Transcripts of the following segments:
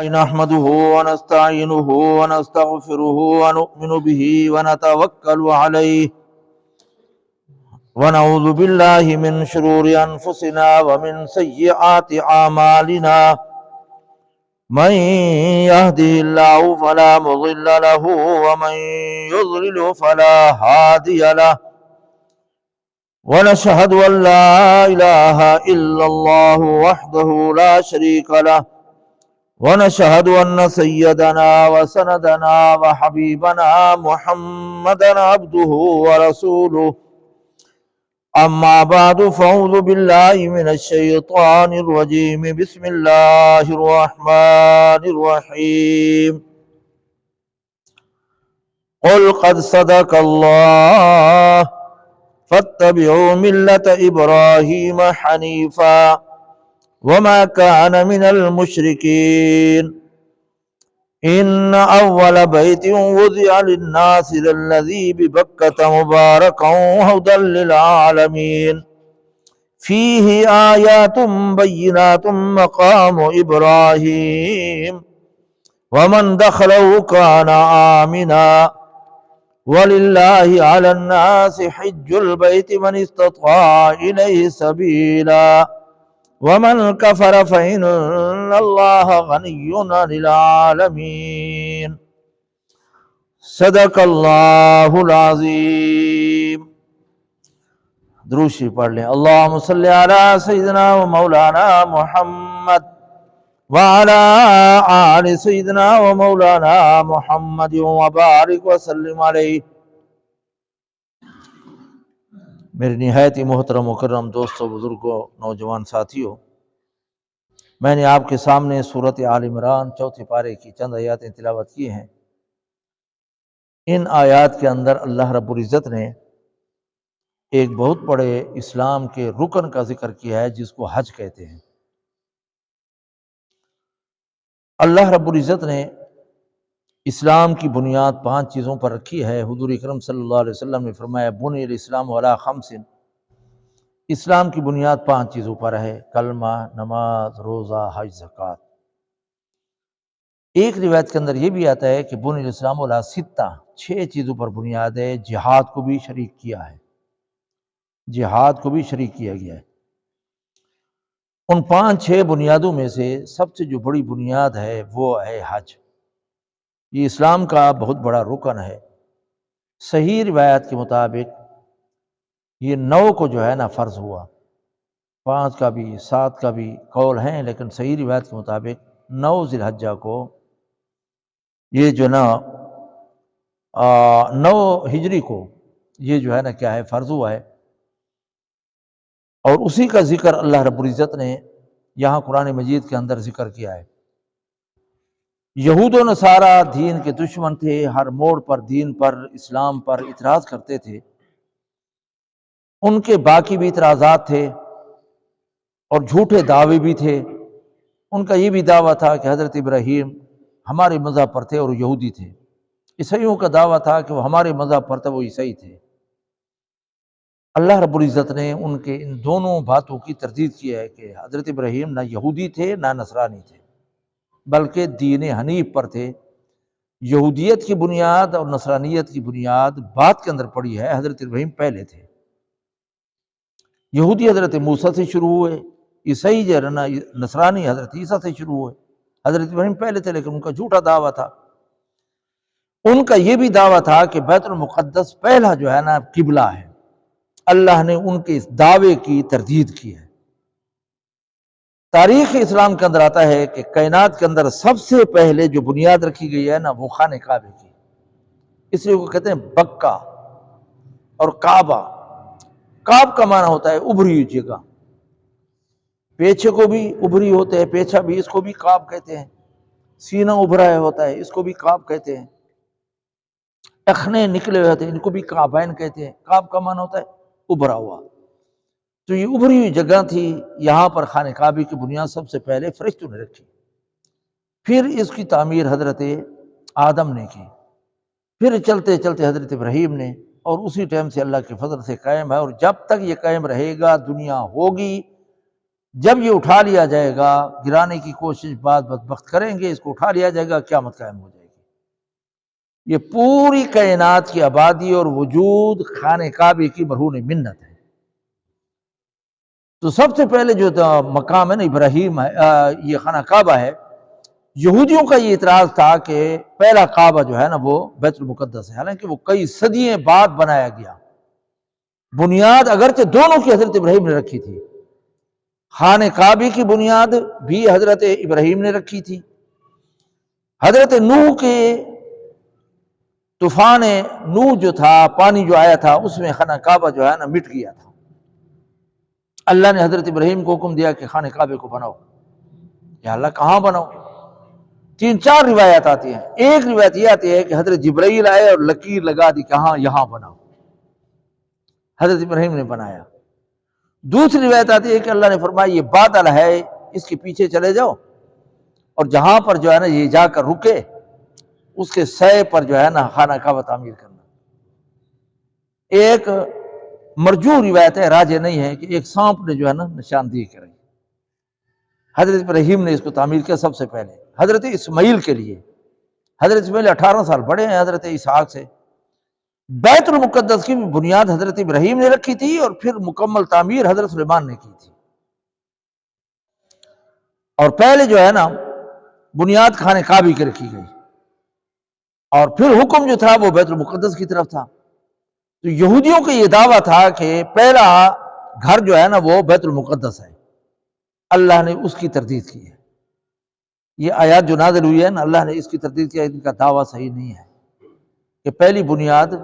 نحمده ونستعينه ونستغفره ونؤمن به ونتوكل عليه ونعوذ بالله من شرور أنفسنا ومن سيئات أعمالنا من يهده الله فلا مضل له ومن يضلل فلا هادي له ونشهد أن لا إله إلا الله وحده لا شريك له ونشهد أن سيدنا وسندنا وحبيبنا محمدا عبده ورسوله أما بعد فأعوذ بالله من الشيطان الرجيم بسم الله الرحمن الرحيم قل قد صدق الله فاتبعوا ملة إبراهيم حنيفا وما كان من المشركين إن أول بيت وضع للناس للذي ببكة مباركا وهدى للعالمين فيه آيات بينات مقام إبراهيم ومن دخله كان آمنا ولله على الناس حج البيت من استطاع إليه سبيلا ومن كفر فإن الله غني عن العالمين صدق اللہ العظیم۔ درود شریف پڑھ لیں۔ اللہم صلی علی سیدنا و مولانا محمد وعلی آل سیدنا و مولانا محمد وبارک وسلم علیہ۔ میرے نہایت ہی محترم مکرم دوستوں، بزرگوں، نوجوان ساتھیوں، میں نے آپ کے سامنے سورۃ آل عمران چوتھے پارے کی چند آیاتیں تلاوت کی ہیں۔ ان آیات کے اندر اللہ رب العزت نے ایک بہت بڑے اسلام کے رکن کا ذکر کیا ہے جس کو حج کہتے ہیں۔ اللہ رب العزت نے اسلام کی بنیاد 5 چیزوں پر رکھی ہے۔ حضور اکرم صلی اللہ علیہ وسلم نے فرمایا بنی الاسلام علی 5، اسلام کی بنیاد 5 چیزوں پر ہے: کلمہ، نماز، روزہ، حج، زکوٰۃ۔ ایک روایت کے اندر یہ بھی آتا ہے کہ بنی الاسلام علی 6 چیزوں پر بنیاد ہے۔ جہاد کو بھی شریک کیا ہے، جہاد کو بھی شریک کیا گیا ہے۔ ان 5-6 بنیادوں میں سے سب سے جو بڑی بنیاد ہے وہ ہے حج۔ یہ اسلام کا بہت بڑا رکن ہے۔ صحیح روایت کے مطابق یہ 9 کو جو ہے نا فرض ہوا، 5 کا بھی 7 کا بھی قول ہیں، لیکن صحیح روایت کے مطابق 9 ذی الحجہ کو یہ جو نا 9 ہجری کو یہ جو ہے نا کیا ہے فرض ہوا ہے، اور اسی کا ذکر اللہ رب العزت نے یہاں قرآن مجید کے اندر ذکر کیا ہے۔ یہود و نصارہ دین کے دشمن تھے، ہر موڑ پر دین پر، اسلام پر اعتراض کرتے تھے۔ ان کے باقی بھی اعتراضات تھے اور جھوٹے دعوے بھی تھے۔ ان کا یہ بھی دعویٰ تھا کہ حضرت ابراہیم ہمارے مذہب پر تھے اور یہودی تھے۔ عیسائیوں کا دعویٰ تھا کہ وہ ہمارے مذہب پر تھے، وہ عیسائی تھے۔ اللہ رب العزت نے ان کے ان دونوں باتوں کی تردید کی ہے کہ حضرت ابراہیم نہ یہودی تھے نہ نصرانی تھے، بلکہ دین حنیف پر تھے۔ یہودیت کی بنیاد اور نصرانیت کی بنیاد بعد کے اندر پڑی ہے، حضرت ابراہیم پہلے تھے۔ یہودی حضرت موسیٰ سے شروع ہوئے، عیسائی جو ہے نا نصرانی حضرت عیسیٰ سے شروع ہوئے۔ حضرت ابراہیم پہلے تھے، لیکن ان کا جھوٹا دعویٰ تھا۔ ان کا یہ بھی دعویٰ تھا کہ بیت المقدس پہلا جو ہے نا قبلہ ہے۔ اللہ نے ان کے اس دعوے کی تردید کی ہے۔ تاریخ اسلام کے اندر آتا ہے کہ کائنات کے اندر سب سے پہلے جو بنیاد رکھی گئی ہے نا وہ خانہ کعبے کی، اس لیے وہ کہتے ہیں بکہ اور کعبہ۔ کعب کا معنی ہوتا ہے ابھری ہوئی جگہ، پیچھے کو بھی ابھری ہوتے ہیں، پیچھا بھی، اس کو بھی کعب کہتے ہیں۔ سینہ ابھرا ہے ہوتا ہے، اس کو بھی کعب کہتے ہیں۔ ٹخنے نکلے ہوئے ہوتے ہیں، ان کو بھی کعبین کہتے ہیں۔ کعب کا معنی ہوتا ہے ابھرا ہوا۔ تو یہ ابھری ہوئی جگہ تھی، یہاں پر خانہ کعبے کی بنیاد سب سے پہلے فرشتوں نے رکھی، پھر اس کی تعمیر حضرت آدم نے کی، پھر چلتے چلتے حضرت ابراہیم نے، اور اسی ٹائم سے اللہ کے فضل سے قائم ہے، اور جب تک یہ قائم رہے گا دنیا ہوگی جب یہ اٹھا لیا جائے گا، گرانے کی کوشش بعض بدبخت کریں گے، اس کو اٹھا لیا جائے گا، قیامت قائم ہو جائے گی۔ یہ پوری کائنات کی آبادی اور وجود خانہ کعبے کی مرہون منت ہے۔ تو سب سے پہلے جو مقام ہے نا ابراہیم ہے، یہ خانہ کعبہ ہے، یہودیوں کا یہ اعتراض تھا کہ پہلا کعبہ جو ہے نا وہ بیت المقدس ہے، حالانکہ وہ کئی صدیوں بعد بنایا گیا۔ بنیاد اگرچہ دونوں کی حضرت ابراہیم نے رکھی تھی، خانہ کعبے کی بنیاد بھی حضرت ابراہیم نے رکھی تھی۔ حضرت نوح کے طوفان نوح جو تھا، پانی جو آیا تھا، اس میں خانہ کعبہ جو ہے نا مٹ گیا تھا۔ اللہ نے حضرت ابراہیم کو حکم دیا کہ خانہ کعبے کو بناؤ۔ یا اللہ کہاں بناؤ؟ 3-4 روایات آتی ہیں۔ ایک روایت یہ آتی ہے کہ حضرت جبرائیل آئے اور لکیر لگا دی کہ ہاں یہاں بناؤ، حضرت ابراہیم نے بنایا۔ دوسری روایت آتی ہے کہ اللہ نے فرمایا یہ بادل ہے، اس کے پیچھے چلے جاؤ، اور جہاں پر جو ہے نا یہ جا کر رکے، اس کے سائے پر جو ہے نا خانہ کعبہ تعمیر کرنا۔ ایک مرجوح روایت ہے، راجح نہیں ہے، کہ ایک سانپ نے جو ہے نا نشاندہی کرائی۔ حضرت ابراہیم نے اس کو تعمیر کیا سب سے پہلے، حضرت اسماعیل کے لیے۔ حضرت اسماعیل 18 سال بڑے ہیں حضرت اسحاق سے۔ بیت المقدس کی بنیاد حضرت ابراہیم نے رکھی تھی، اور پھر مکمل تعمیر حضرت سلیمان نے کی تھی۔ اور پہلے جو ہے نا بنیاد خانہ کعبے کی رکھی گئی، اور پھر حکم جو تھا وہ بیت المقدس کی طرف تھا۔ تو یہودیوں کا یہ دعویٰ تھا کہ پہلا گھر جو ہے نا وہ بیت المقدس ہے، اللہ نے اس کی تردید کی ہے۔ یہ آیات جو نازل ہوئی ہے نا، اللہ نے اس کی تردید کی ہے، ان کا دعویٰ صحیح نہیں ہے کہ پہلی بنیاد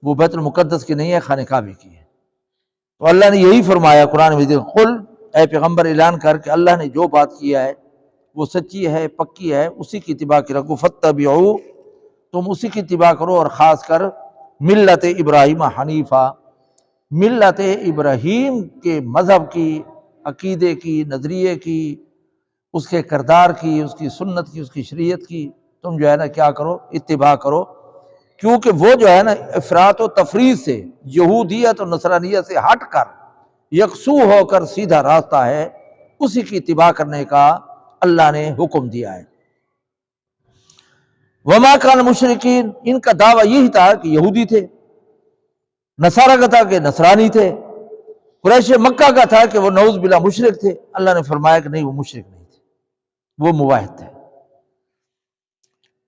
وہ بیت المقدس کی نہیں ہے، خانہ کعبے کی ہے۔ تو اللہ نے یہی فرمایا قرآن مجید، قل اے پیغمبر اعلان کر کہ اللہ نے جو بات کیا ہے وہ سچی ہے، پکی ہے، اسی کی اتباع کی رکھو، فتبعوا، تم اسی کی اتباع کرو، اور خاص کر ملت ابراہیم حنیفہ، ملت ابراہیم کے مذہب کی، عقیدے کی، نظریے کی، اس کے کردار کی، اس کی سنت کی، اس کی شریعت کی تم جو ہے نا کیا کرو، اتباع کرو، کیونکہ وہ جو ہے نا افراط و تفریط سے، یہودیت اور نصرانیت سے ہٹ کر یکسو ہو کر سیدھا راستہ ہے، اسی کی اتباع کرنے کا اللہ نے حکم دیا ہے۔ وما کان مشرکین، ان کا دعویٰ یہی تھا کہ یہودی تھے، نصارہ کا تھا کہ نصرانی تھے، قریش مکہ کا تھا کہ وہ نعوذ باللہ مشرک تھے۔ اللہ نے فرمایا کہ نہیں، وہ مشرک نہیں تھے، وہ موحد تھے۔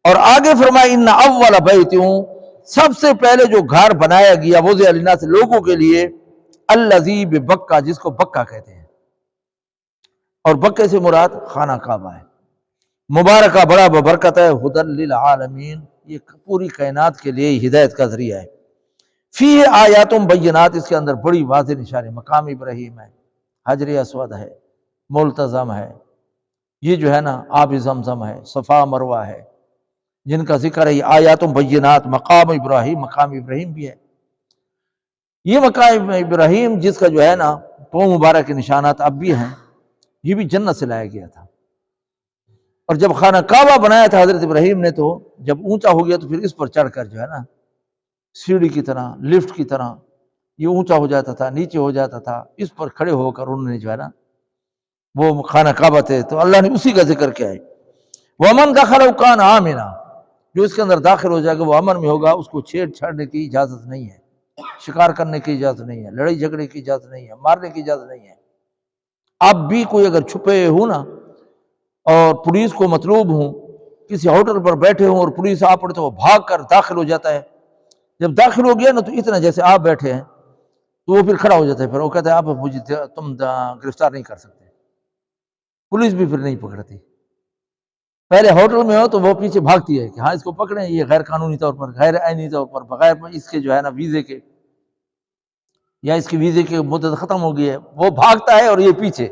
اور آگے فرمایا ان اول بیت، سب سے پہلے جو گھر بنایا گیا وضع للناس، لوگوں کے لیے، الذی ببکہ، جس کو بکہ کہتے ہیں، اور بکے سے مراد خانہ کعبہ ہے، مبارکہ، بڑا ببرکت ہے، ھدی للعالمین، یہ پوری کائنات کے لیے ہدایت کا ذریعہ ہے۔ فیہ آیات بینات، اس کے اندر بڑی واضح نشانی، مقام ابراہیم ہے، حجر اسود ہے، ملتزم ہے، یہ جو ہے نا آب زمزم ہے، صفا مروہ ہے، جن کا ذکر ہے، یہ آیات بینات، مقام ابراہیم بھی ہے۔ یہ مقام ابراہیم جس کا جو ہے نا پاؤں مبارک کے نشانات اب بھی ہیں، یہ بھی جنت سے لایا گیا تھا۔ اور جب خانہ کعبہ بنایا تھا حضرت ابراہیم نے، تو جب اونچا ہو گیا تو پھر اس پر چڑھ کر جو ہے نا سیڑھی کی طرح، لفٹ کی طرح، یہ اونچا ہو جاتا تھا، نیچے ہو جاتا تھا، اس پر کھڑے ہو کر انہوں نے جو ہے نا وہ خانہ کعبہ تھے، تو اللہ نے اسی کا ذکر کیا ہے۔ وَمَنْ دَخَلَهُ كَانَ آمِنًا، جو اس کے اندر داخل ہو جائے گا وہ امن میں ہوگا، اس کو چھیڑ چھاڑنے کی اجازت نہیں ہے، شکار کرنے کی اجازت نہیں ہے، لڑائی جھگڑے کی اجازت نہیں ہے، مارنے کی اجازت نہیں ہے۔ اب بھی کوئی اگر چھپے ہوں نا، اور پولیس کو مطلوب ہوں، کسی ہوٹل پر بیٹھے ہوں اور پولیس آ پڑے تو وہ بھاگ کر داخل ہو جاتا ہے۔ جب داخل ہو گیا نا تو اتنا جیسے آپ بیٹھے ہیں تو وہ پھر کھڑا ہو جاتا ہے، پھر وہ کہتا ہے آپ مجھے تم گرفتار نہیں کر سکتے، پولیس بھی پھر نہیں پکڑتی۔ پہلے ہوٹل میں ہو تو وہ پیچھے بھاگتی ہے کہ ہاں اس کو پکڑیں، یہ غیر قانونی طور پر، غیر آئینی طور پر، بغیر اس کے جو ہے نا ویزے کے، یا اس کی ویزے کی مدت ختم ہو گئی ہے، وہ بھاگتا ہے اور یہ پیچھے۔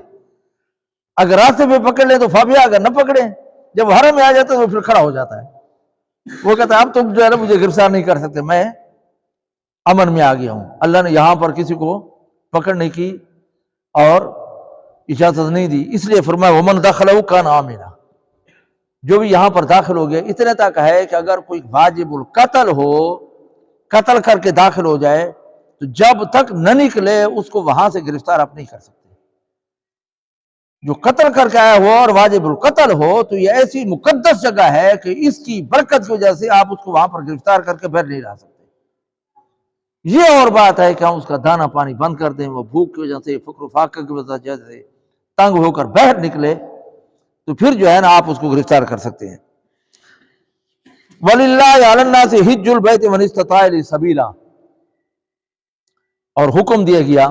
اگر راستے پہ پکڑ لیں تو فابیا، اگر نہ پکڑیں، جب حرم میں آ جاتا ہے تو پھر کھڑا ہو جاتا ہے، وہ کہتا ہے اب تم جو ہے نا مجھے گرفتار نہیں کر سکتے، میں امن میں آ گیا ہوں۔ اللہ نے یہاں پر کسی کو پکڑنے کی اور اجازت نہیں دی، اس لیے فرمایا ومن دخلہ کان آمنا، جو بھی یہاں پر داخل ہو گیا۔ اتنے تک ہے کہ اگر کوئی واجب القتل ہو، قتل کر کے داخل ہو جائے تو جب تک نہ نکلے اس کو وہاں سے گرفتار آپ نہیں کر سکتے۔ جو قتل کر کے آیا ہو اور واجب القتل ہو تو یہ ایسی مقدس جگہ ہے کہ اس کی برکت کی وجہ سے آپ اس کو وہاں پر گرفتار کر کے پھر نہیں لا سکتے۔ یہ اور بات ہے کہ ہم اس کا دانہ پانی بند کر دیں، وہ بھوک کی وجہ سے، فقر و فاقہ کی وجہ سے تنگ ہو کر باہر نکلے تو پھر جو ہے نا آپ اس کو گرفتار کر سکتے ہیں۔ وَلِلَّهِ عَلَى النَّاسِ حِجُّ الْبَيْتِ مَنِ اسْتَطَاعَ إِلَيْهِ سَبِيلًا، اور حکم دیا گیا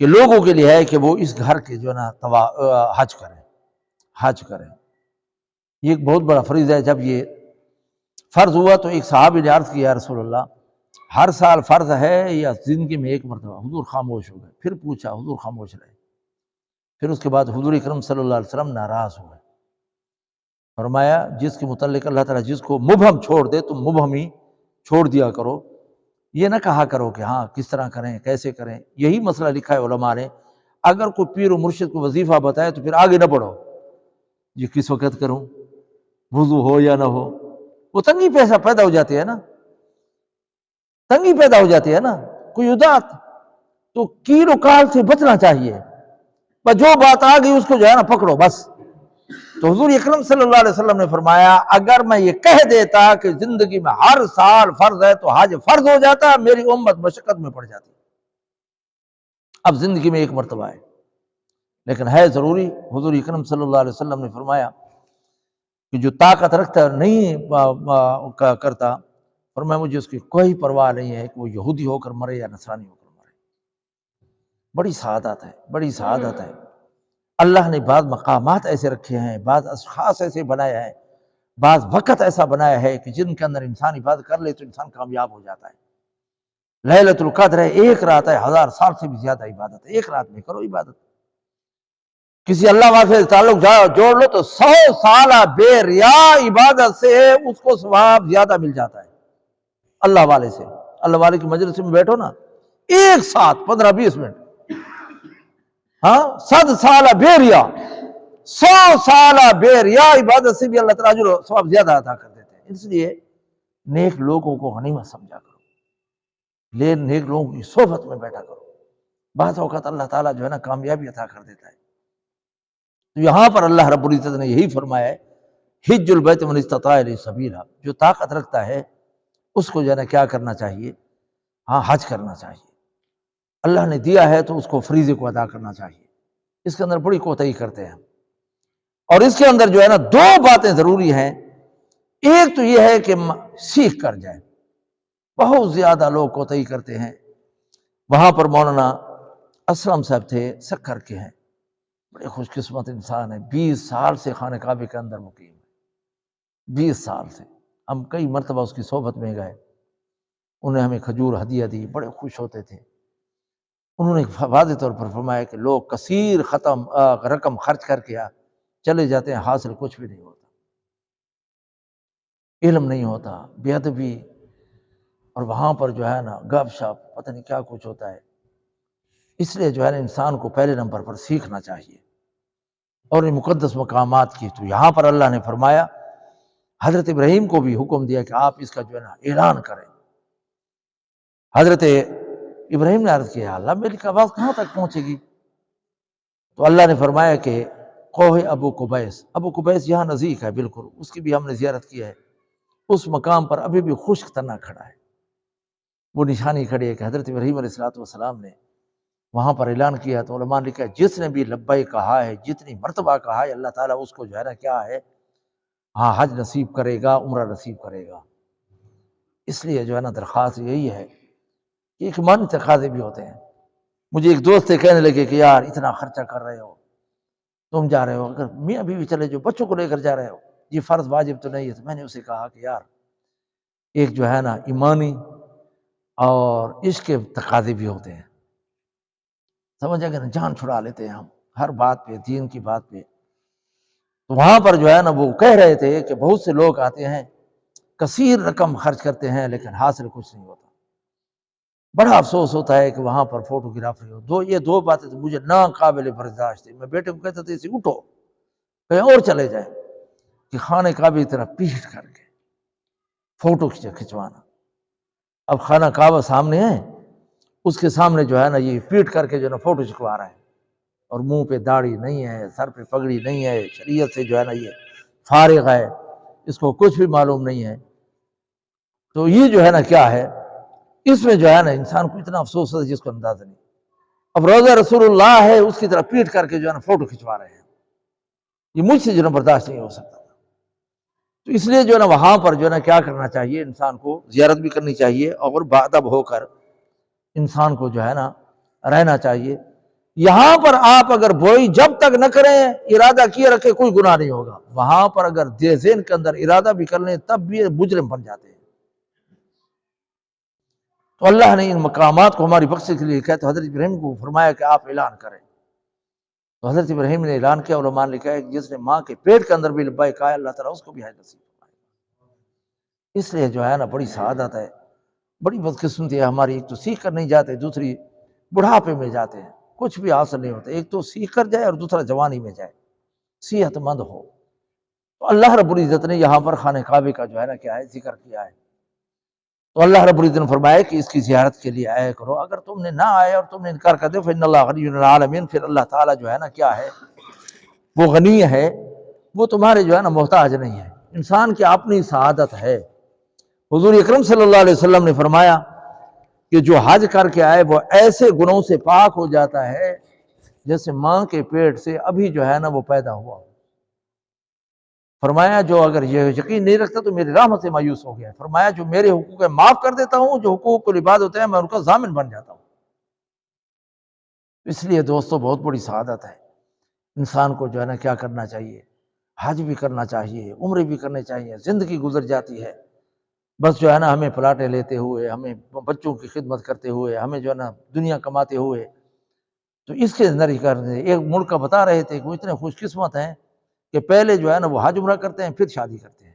کہ لوگوں کے لیے ہے کہ وہ اس گھر کے جو ہے نا حج کریں۔ یہ ایک بہت بڑا فریضہ ہے۔ جب یہ فرض ہوا تو ایک صحابی نے عرض کیا، یا رسول اللہ ہر سال فرض ہے یا زندگی میں ایک مرتبہ؟ حضور خاموش ہو گئے۔ پھر پوچھا، حضور خاموش رہے۔ پھر اس کے بعد حضور اکرم صلی اللہ علیہ وسلم ناراض ہوئے، فرمایا جس کے متعلق اللہ تعالیٰ جس کو مبہم چھوڑ دے تم مبہم ہی چھوڑ دیا کرو، یہ نہ کہا کرو کہ ہاں کس طرح کریں کیسے کریں۔ یہی مسئلہ لکھا ہے علماء نے، اگر کوئی پیر و مرشد کو وظیفہ بتائے تو پھر آگے نہ بڑھو، یہ کس وقت کروں، وضو ہو یا نہ ہو، وہ تنگی پیدا ہو جاتی ہے نا، تنگی پیدا ہو جاتی ہے نا۔ کوئی ادات تو کیل و کال سے بچنا چاہیے، بس جو بات آ گئی اس کو جو ہے نا پکڑو بس۔ تو حضور اکرم صلی اللہ علیہ وسلم نے فرمایا اگر میں یہ کہہ دیتا کہ زندگی میں ہر سال فرض ہے تو حج فرض ہو جاتا، میری امت مشقت میں پڑ جاتی۔ اب زندگی میں ایک مرتبہ ہے لیکن ہے ضروری۔ حضور اکرم صلی اللہ علیہ وسلم نے فرمایا کہ جو طاقت رکھتا نہیں کرتا، فرمایا مجھے اس کی کوئی پرواہ نہیں ہے کہ وہ یہودی ہو کر مرے یا نصرانی ہو کر مرے۔ بڑی سعادت ہے، بڑی سعادت ہے۔ اللہ نے بعض مقامات ایسے رکھے ہیں، بعض اشخاص ایسے بنایا ہے، بعض وقت ایسا بنایا ہے کہ جن کے اندر انسان عبادت کر لے تو انسان کامیاب ہو جاتا ہے۔ لیلۃ القدر ہے، ایک رات ہے، 1000 سال سے بھی زیادہ عبادت ہے، ایک رات میں کرو عبادت۔ کسی اللہ والے سے تعلق جوڑ لو تو 100 سالہ بے ریا عبادت سے اس کو ثواب زیادہ مل جاتا ہے۔ اللہ والے سے، اللہ والے کی مجلس میں بیٹھو نا، ایک ساتھ 15-20 منٹ، ہاں 100 سالہ بے ریا، 100 سالہ بے ریا عبادت سے بھی اللہ تعالیٰ اجر و ثواب زیادہ عطا کر دیتے ہیں۔ اس لیے نیک لوگوں کو غنیمت سمجھا کرو، نیک لوگوں کی صحبت میں بیٹھا کرو، بعض اوقات اللہ تعالیٰ جو ہے نا کامیابی عطا کر دیتا ہے۔ تو یہاں پر اللہ رب العزت نے یہی فرمایا ہے، حج البیت من استطاع الیہ سبیلا، جو طاقت رکھتا ہے اس کو جو ہے نا کیا کرنا چاہیے؟ ہاں حج کرنا چاہیے۔ اللہ نے دیا ہے تو اس کو فریضے کو ادا کرنا چاہیے۔ اس کے اندر بڑی کوتاہی کرتے ہیں، اور اس کے اندر جو ہے نا 2 باتیں ضروری ہیں۔ ایک تو یہ ہے کہ سیکھ کر جائے، بہت زیادہ لوگ کوتاہی کرتے ہیں۔ وہاں پر مولانا اسلم صاحب تھے، سکر کے ہیں، بڑے خوش قسمت انسان ہیں، 20 سال سے خانہ کعبے کے اندر مقیم ہیں، 20 سال سے۔ ہم کئی مرتبہ اس کی صحبت میں گئے، انہیں ہمیں کھجور ہدیہ دی، بڑے خوش ہوتے تھے۔ انہوں نے واضح طور پر فرمایا کہ لوگ کثیر رقم خرچ کر کے چلے جاتے ہیں، حاصل کچھ بھی نہیں ہوتا، علم نہیں ہوتا، بے ادبی، اور وہاں پر جو ہے نا گپ شپ پتہ نہیں کیا کچھ ہوتا ہے۔ اس لیے جو ہے نا انسان کو پہلے نمبر پر سیکھنا چاہیے، اور ان مقدس مقامات کی تو یہاں پر اللہ نے فرمایا، حضرت ابراہیم کو بھی حکم دیا کہ آپ اس کا جو ہے نا اعلان کریں۔ حضرت ابراہیم نے عرض کیا، اللہ میری آواز کہاں تک پہنچے گی؟ تو اللہ نے فرمایا کہ کوہ ابو قبیس، ابو قبیس یہاں نزدیک ہے بالکل، اس کی بھی ہم نے زیارت کی ہے۔ اس مقام پر ابھی بھی خشک تنہ کھڑا ہے، وہ نشانی کھڑی ہے کہ حضرت ابراہیم علیہ السلام نے وہاں پر اعلان کیا۔ تو علماء نے لکھا ہے جس نے بھی لبیک کہا ہے، جتنی مرتبہ کہا ہے، اللہ تعالیٰ اس کو جو ہے نا کیا ہے، ہاں حج نصیب کرے گا، عمرہ نصیب کرے گا۔ اس لیے جو ہے نا درخواست یہی ہے کہ ایمانی تقاضے بھی ہوتے ہیں۔ مجھے ایک دوست سے کہنے لگے کہ یار اتنا خرچہ کر رہے ہو، تم جا رہے ہو، اگر میاں بیوی چلے جو بچوں کو لے کر جا رہے ہو، یہ فرض واجب تو نہیں ہے۔ تو میں نے اسے کہا کہ یار ایک جو ہے نا ایمانی اور عشق کے تقاضے بھی ہوتے ہیں، سمجھ گئے نا، جان چھڑا لیتے ہیں ہم ہر بات پہ، دین کی بات پہ۔ تو وہاں پر جو ہے نا وہ کہہ رہے تھے کہ بہت سے لوگ آتے ہیں، کثیر رقم خرچ کرتے ہیں لیکن حاصل کچھ نہیں ہوتا۔ بڑا افسوس ہوتا ہے کہ وہاں پر فوٹوگرافری ہو۔ یہ 2 باتیں تو مجھے ناقابل برداشت تھی۔ میں بیٹے کو کہتا تھا اسے اٹھو کہیں اور چلے جائیں، کہ خانہ کعبہ کی طرف پیٹ کر کے فوٹو کھنچوانا۔ اب خانہ کعبہ سامنے ہے، اس کے سامنے جو ہے نا یہ پیٹ کر کے جو ہے نا فوٹو کھنچوا رہا ہے۔ اور منہ پہ داڑھی نہیں ہے، سر پہ پگڑی نہیں ہے، شریعت سے جو ہے نا یہ فارغ ہے، اس کو کچھ بھی معلوم نہیں ہے، تو یہ جو ہے نا کیا ہے، اس میں جو ہے نا انسان کو اتنا افسوس ہے جس کو اندازہ نہیں۔ اب روضہ رسول اللہ ہے، اس کی طرح پیٹ کر کے جو ہے نا فوٹو کھنچوا رہے ہیں، یہ مجھ سے جو ہے نا برداشت نہیں ہو سکتا۔ تو اس لیے جو ہے نا وہاں پر جو ہے نا کیا کرنا چاہیے، انسان کو زیارت بھی کرنی چاہیے اور باادب ہو کر انسان کو جو ہے نا رہنا چاہیے۔ یہاں پر آپ اگر بوئی جب تک نہ کریں، ارادہ کیے رکھے، کوئی گناہ نہیں ہوگا۔ وہاں پر اگر ذہن کے اندر ارادہ بھی کر لیں تب بھی مجرم بن جاتے ہیں۔ تو اللہ نے ان مقامات کو ہماری بخشش کے لیے کہا، تو حضرت ابراہیم کو فرمایا کہ آپ اعلان کریں، تو حضرت ابراہیم نے اعلان کیا۔ علماء نے لکھا ہے کہ جس نے ماں کے پیٹ کے اندر بھی لبیک کہا، اللہ تعالیٰ اس کو بھی حج نصیب فرمائے۔ اس لیے جو ہے نا بڑی سعادت ہے، بڑی بدقسمتی ہے ہماری، ایک تو سیکھ کر نہیں جاتے، دوسری بڑھاپے میں جاتے ہیں، کچھ بھی حاصل نہیں ہوتا۔ ایک تو سیکھ کر جائے اور دوسرا جوانی میں جائے، صحت مند ہو۔ تو اللہ رب العزت نے یہاں پر خانہ کعبے کا جو ہے نا کیا ہے ذکر کیا ہے، تو اللہ رب العزت نے فرمایا کہ اس کی زیارت کے لیے آیا کرو۔ اگر تم نے نہ آئے اور تم نے انکار کر دیا، فإن اللہ غنی عن العالمین، پھر اللہ تعالیٰ جو ہے نا کیا ہے، وہ غنی ہے، وہ تمہارے جو ہے نا محتاج نہیں ہے۔ انسان کی اپنی سعادت ہے۔ حضور اکرم صلی اللہ علیہ وسلم نے فرمایا کہ جو حج کر کے آئے وہ ایسے گناہوں سے پاک ہو جاتا ہے جیسے ماں کے پیٹ سے ابھی جو ہے نا وہ پیدا ہوا ہو۔ فرمایا جو اگر یہ یقین نہیں رکھتا تو میری رحمت سے مایوس ہو گیا۔ فرمایا جو میرے حقوق ہے معاف کر دیتا ہوں، جو حقوق العباد ہوتے ہیں میں ان کا ضامن بن جاتا ہوں۔ اس لیے دوستو بہت بڑی سعادت ہے، انسان کو جو ہے نا کیا کرنا چاہیے، حج بھی کرنا چاہیے، عمرے بھی کرنے چاہیے۔ زندگی گزر جاتی ہے بس جو ہے نا ہمیں پلاٹیں لیتے ہوئے، ہمیں بچوں کی خدمت کرتے ہوئے، ہمیں جو ہے نا دنیا کماتے ہوئے، تو اس کے اندر ہی کرنے۔ ایک ملک کا بتا رہے تھے کہ وہ اتنے خوش قسمت ہیں کہ پہلے جو ہے نا وہ حج عمرہ کرتے ہیں پھر شادی کرتے ہیں۔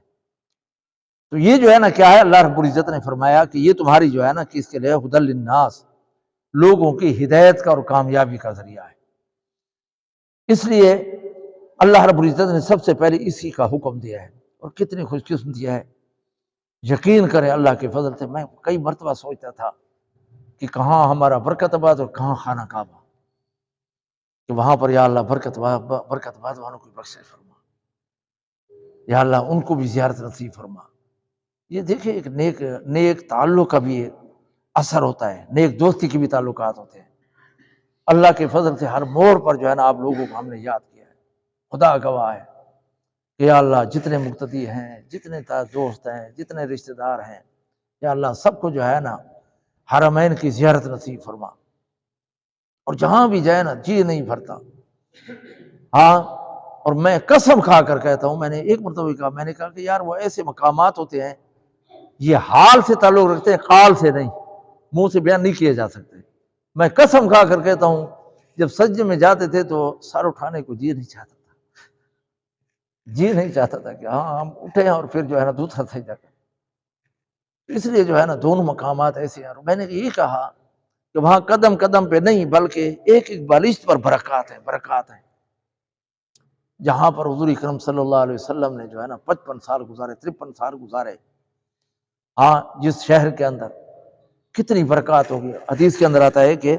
تو یہ جو ہے نا کیا ہے، اللہ رب العزت نے فرمایا کہ یہ تمہاری جو ہے نا کہ اس کے لیے ہدی للناس، لوگوں کی ہدایت کا اور کامیابی کا ذریعہ ہے۔ اس لیے اللہ رب العزت نے سب سے پہلے اسی کا حکم دیا ہے، اور کتنی خوش قسمتی ہے۔ یقین کریں اللہ کے فضل سے، میں کئی مرتبہ سوچتا تھا کہ کہاں ہمارا برکت آباد اور کہاں خانہ کعبہ، کہ وہاں پر یا اللہ برکت آباد والوں کو بخشش فرما، یا اللہ ان کو بھی زیارت نصیب فرما۔ یہ دیکھیں ایک نیک تعلق کا بھی ایک اثر ہوتا ہے، نیک دوستی کے بھی تعلقات ہوتے ہیں۔ اللہ کے فضل سے ہر موڑ پر جو ہے نا آپ لوگوں کو ہم نے یاد کیا ہے۔ خدا گواہ ہے کہ یا اللہ جتنے مقتدی ہیں، جتنے دوست ہیں، جتنے رشتہ دار ہیں، یا اللہ سب کو جو ہے نا حرمین کی زیارت نصیب فرما، اور جہاں بھی جائے نا جی نہیں بھرتا۔ ہاں، اور میں قسم کھا کر کہتا ہوں، میں نے ایک مرتبہ کہا، میں نے کہا کہ یار وہ ایسے مقامات ہوتے ہیں، یہ حال سے تعلق رکھتے ہیں، قال سے نہیں، منہ سے بیان نہیں کیے جا سکتے۔ میں قسم کھا کر کہتا ہوں، جب سجدے میں جاتے تھے تو سر اٹھانے کو جی نہیں چاہتا تھا، جی نہیں چاہتا تھا کہ ہاں ہم اٹھیں اور پھر جو ہے نا دوسرا سجدہ کریں۔ اس لیے جو ہے نا دونوں مقامات ایسے ہیں۔ اور میں نے یہ کہا کہ وہاں قدم قدم پہ نہیں بلکہ ایک ایک بالشت پر برکات ہیں، برکات ہیں۔ جہاں پر حضور اکرم صلی اللہ علیہ وسلم نے جو ہے نا 55 سال گزارے، 53 سال گزارے، ہاں جس شہر کے اندر کتنی برکات ہوگی۔ حدیث کے اندر آتا ہے کہ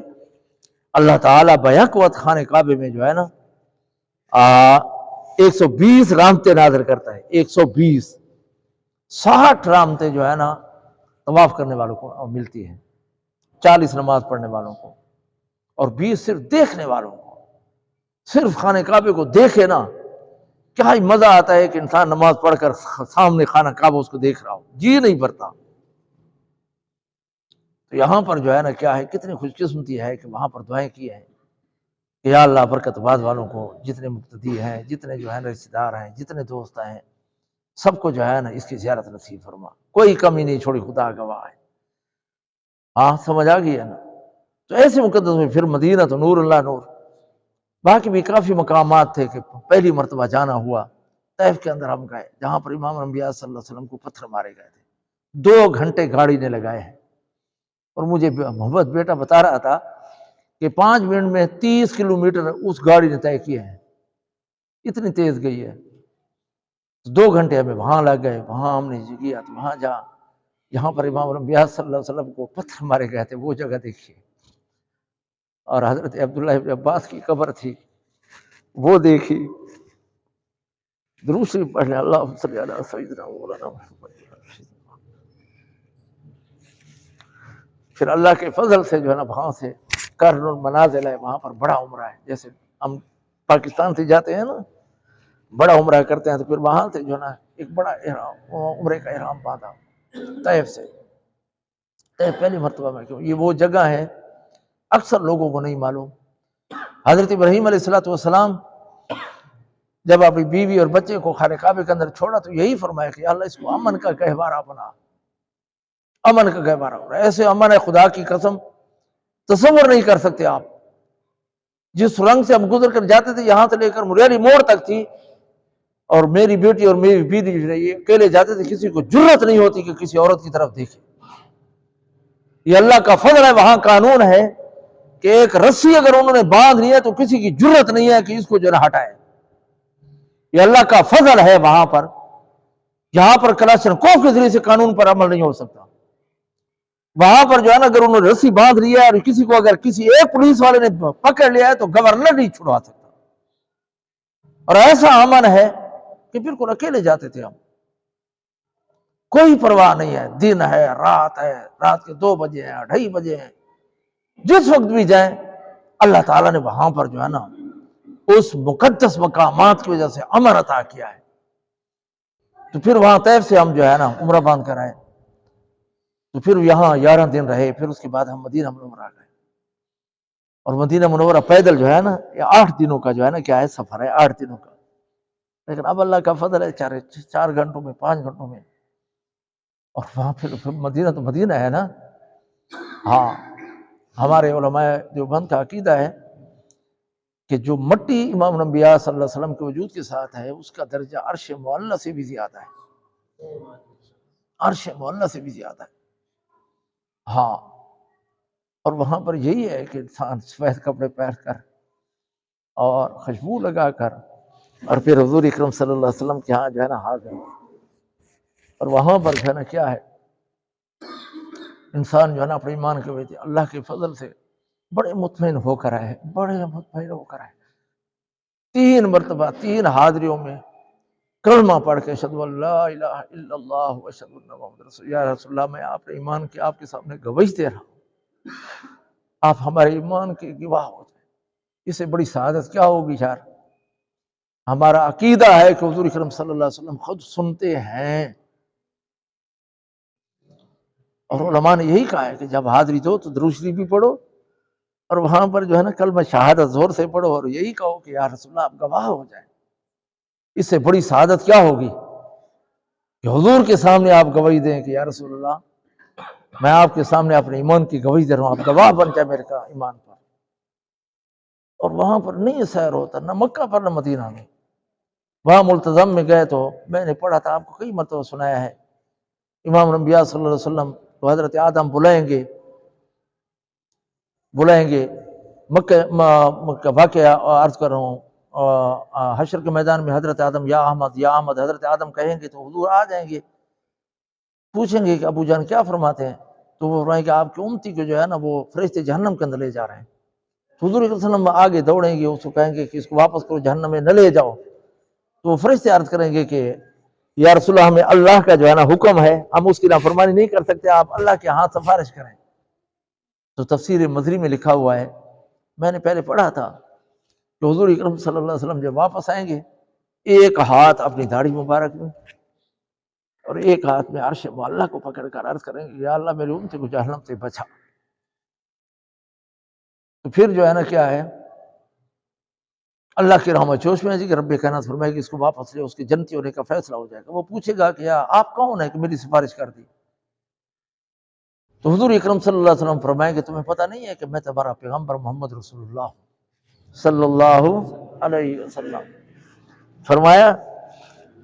اللہ تعالیٰ بیک وقت خانہ کعبے میں جو ہے نا 120 رحمتیں نازل کرتا ہے، 120، 60 رحمتیں جو ہے نا طواف کرنے والوں کو ملتی ہیں، 40 نماز پڑھنے والوں کو، اور 20 صرف دیکھنے والوں کو۔ صرف خانہ کعبے کو دیکھے نا، کیا ہی مزہ آتا ہے کہ انسان نماز پڑھ کر سامنے خانہ کعبہ اس کو دیکھ رہا ہو، جی نہیں بھرتا۔ تو یہاں پر جو ہے نا کیا ہے، کتنی خوش قسمتی ہے کہ وہاں پر دعائیں کی ہیں کہ یا اللہ برکت آباد والوں کو، جتنے مقتدی ہیں، جتنے جو ہے نا رشتہ دار ہیں، جتنے دوست ہیں، سب کو جو ہے نا اس کی زیارت نصیب فرما، کوئی کمی نہیں چھوڑی، خدا گواہ ہے۔ ہاں سمجھ آ گئی ہے نا۔ تو ایسے مقدس میں پھر مدینہ تو نور اللہ نور، باقی بھی کافی مقامات تھے کہ پہلی مرتبہ جانا ہوا۔ طائف کے اندر ہم گئے، جہاں پر امام انبیاء صلی اللہ علیہ وسلم کو پتھر مارے گئے تھے، 2 گھنٹے گاڑی نے لگائے ہیں۔ اور مجھے محمد بیٹا بتا رہا تھا کہ 5 منٹ میں 30 کلومیٹر اس گاڑی نے طے کیے ہیں، اتنی تیز گئی ہے۔ 2 گھنٹے ہمیں وہاں لگ گئے، وہاں ہم نے کیا، تو وہاں جا، یہاں پر امام انبیاء صلی اللہ علیہ وسلم کو پتھر مارے گئے تھے، وہ جگہ دیکھیے۔ اور حضرت عبداللہ ابن عباس کی قبر تھی، وہ دیکھی، درود شریف پڑھ لیں، اللہم صلی علی سیدنا مولانا محمد۔ پھر اللہ کے فضل سے جو ہے نا وہاں سے قرن المنازل ہے، وہاں پر بڑا عمرہ ہے، جیسے ہم پاکستان سے جاتے ہیں نا بڑا عمرہ کرتے ہیں، تو پھر وہاں سے جو ہے نا ایک بڑا احرام، عمرے کا احرام باندھا طیف سے۔ طیف پہلی مرتبہ میں کیوں، یہ وہ جگہ ہے اکثر لوگوں کو نہیں معلوم۔ حضرت ابراہیم علیہ السلام جب اپنی بیوی اور بچے کو خانہ کعبے کے اندر چھوڑا تو یہی فرمایا کہ اللہ اس کو امن کا گہوارہ بنا، امن کا گہوارہ بنا۔ ایسے امن ہے خدا کی قسم تصور نہیں کر سکتے آپ۔ جس سرنگ سے ہم گزر کر جاتے تھے یہاں سے لے کر مریری موڑ تک تھی، اور میری بیٹی اور میری بیوی یہ اکیلے جاتے تھے، کسی کو جرت نہیں ہوتی کہ کسی عورت کی طرف دیکھے۔ یہ اللہ کا فضل ہے، وہاں قانون ہے کہ ایک رسی اگر انہوں نے باندھ لی ہے تو کسی کی جرت نہیں ہے کہ اس کو جو ہے ہٹائے۔ یہ اللہ کا فضل ہے وہاں پر، جہاں پر کلاشنکوف کے ذریعے سے قانون پر عمل نہیں ہو سکتا، وہاں پر جو ہے نا اگر انہوں نے رسی باندھ لی ہے اور کسی کو اگر کسی ایک پولیس والے نے پکڑ لیا ہے تو گورنر نہیں چھڑوا سکتا۔ اور ایسا امن ہے کہ بالکل اکیلے جاتے تھے ہم، کوئی پرواہ نہیں ہے، دن ہے رات ہے، رات کے 2 بجے ہیں 2:30 بجے ہیں، جس وقت بھی جائیں اللہ تعالیٰ نے وہاں پر جو ہے نا اس مقدس مقامات کی وجہ سے امن عطا کیا ہے۔ تو پھر وہاں طیف سے ہم جو ہے نا عمرہ باندھ کر آئے، تو پھر یہاں 11 دن رہے، پھر اس کے بعد ہم مدینہ منورہ گئے، اور مدینہ منورہ پیدل جو ہے نا یہ 8 دنوں کا جو ہے نا کیا ہے سفر ہے، 8 دنوں کا، لیکن اب اللہ کا فضل ہے 4 گھنٹوں میں 5 گھنٹوں میں، اور وہاں پھر مدینہ تو مدینہ ہے نا۔ ہاں ہمارے علماء دیوبند کا عقیدہ ہے کہ جو مٹی امام الانبیاء صلی اللہ علیہ وسلم کے وجود کے ساتھ ہے اس کا درجہ عرش معلی سے بھی زیادہ ہے، عرش معلی سے بھی زیادہ ہے۔ ہاں اور وہاں پر یہی ہے کہ انسان سفید کپڑے پہن کر اور خوشبو لگا کر اور پھر حضور اکرم صلی اللہ علیہ وسلم کے ہاں جو ہے نا حاضر، اور وہاں پر جو ہے نا کیا ہے انسان جو ہے نا اپنے ایمان کے وجہ اللہ کے فضل سے بڑے مطمئن ہو کر آئے، بڑے مطمئن ہو کر آئے۔ 3 مرتبہ 3 حاضریوں میں کلمہ پڑھ کے اشہد ان لا الہ الا اللہ واشہد ان محمد رسول اللہ، یا رسول اللہ میں آپ ایمان کے آپ کے سامنے گواہی دے رہا ہوں، آپ ہمارے ایمان کے گواہ ہو جائیں۔ اس سے بڑی سعادت کیا ہوگی یار۔ ہمارا عقیدہ ہے کہ حضور اکرم صلی اللہ علیہ وسلم خود سنتے ہیں، اور علماء نے یہی کہا ہے کہ جب حاضری دو تو درود شریف بھی پڑھو، اور وہاں پر جو ہے نا کلمہ شہادت زور سے پڑھو، اور یہی کہو کہ یا رسول اللہ آپ گواہ ہو جائیں۔ اس سے بڑی سعادت کیا ہوگی کہ حضور کے سامنے آپ گواہی دیں کہ یا رسول اللہ میں آپ کے سامنے اپنے ایمان کی گواہی دے رہا ہوں، آپ گواہ بن جائے میرے کا ایمان پر۔ اور وہاں پر نہیں سیر ہوتا، نہ مکہ پر نہ مدینہ میں۔ وہاں ملتزم میں گئے تو میں نے پڑھا تھا، آپ کو کئی مرتبہ سنایا ہے، امام الانبیاء صلی اللہ علیہ وسلم کو حضرت آدم بلائیں گے مکہ واقعہ عرض کر رہا ہوں، حشر کے میدان میں حضرت آدم یا احمد یا احمد، حضرت آدم کہیں گے تو حضور آ جائیں گے، پوچھیں گے کہ ابو جان کیا فرماتے ہیں، تو وہ فرمائیں کہ آپ کی امتی کو جو ہے نا وہ فرشتے جہنم کے اندر لے جا رہے ہیں۔ تو حضور صلی اللہ علیہ وسلم آگے دوڑیں گے، اس کو کہیں گے کہ اس کو واپس کرو، جہنم میں نہ لے جاؤ۔ تو وہ فرشتے عرض کریں گے کہ یا رسول اللہ ہمیں اللہ کا جو ہے نا حکم ہے، ہم اس کی نافرمانی نہیں کر سکتے، آپ اللہ کے ہاتھ سفارش کریں۔ تو تفسیر مظری میں لکھا ہوا ہے، میں نے پہلے پڑھا تھا کہ حضور اکرم صلی اللہ علیہ وسلم جب واپس آئیں گے، ایک ہاتھ اپنی داڑھی مبارک میں اور ایک ہاتھ میں عرش معلیٰ کو پکڑ کر عرض کریں گے یا اللہ میری امت کو جہنم سے بچا۔ تو پھر جو ہے نا کیا ہے اللہ کی رحمت جوش میں ہے جی کہ رب کائنات فرمائے کہ اس کو واپس لے، اس کے جنتی ہونے کا فیصلہ ہو جائے گا۔ وہ پوچھے گا کہ یا آپ کون ہیں کہ میری سفارش کر دی؟ تو حضور اکرم صلی اللہ علیہ وسلم فرمائیں کہ تمہیں پتہ نہیں ہے کہ میں تمہارا پیغمبر محمد رسول اللہ صلی اللہ علیہ وسلم۔ فرمایا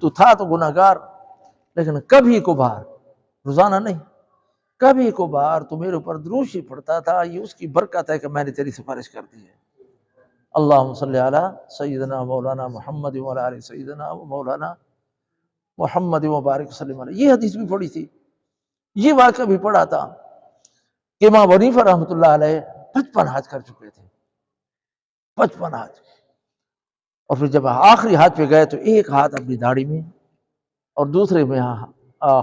تو تھا تو گناہگار، لیکن کبھی کبھار، روزانہ نہیں، کبھی کبھار تو میرے اوپر درود شریف پڑھتا تھا، یہ اس کی برکت ہے کہ میں نے تیری سفارش کر دی ہے۔ اللہم صلی علی سیدنا مولانا محمد وعلی آل سیدنا مولانا محمد وبارک وسلم علیہ۔ یہ حدیث بھی پڑھی تھی، یہ واقعہ بھی پڑھا تھا کہ امام ابو حنیفہ رحمۃ اللہ علیہ 55 حج کر چکے تھے، 55 حج۔ اور پھر جب آخری ہاتھ پہ گئے تو ایک ہاتھ اپنی داڑھی میں اور دوسرے میں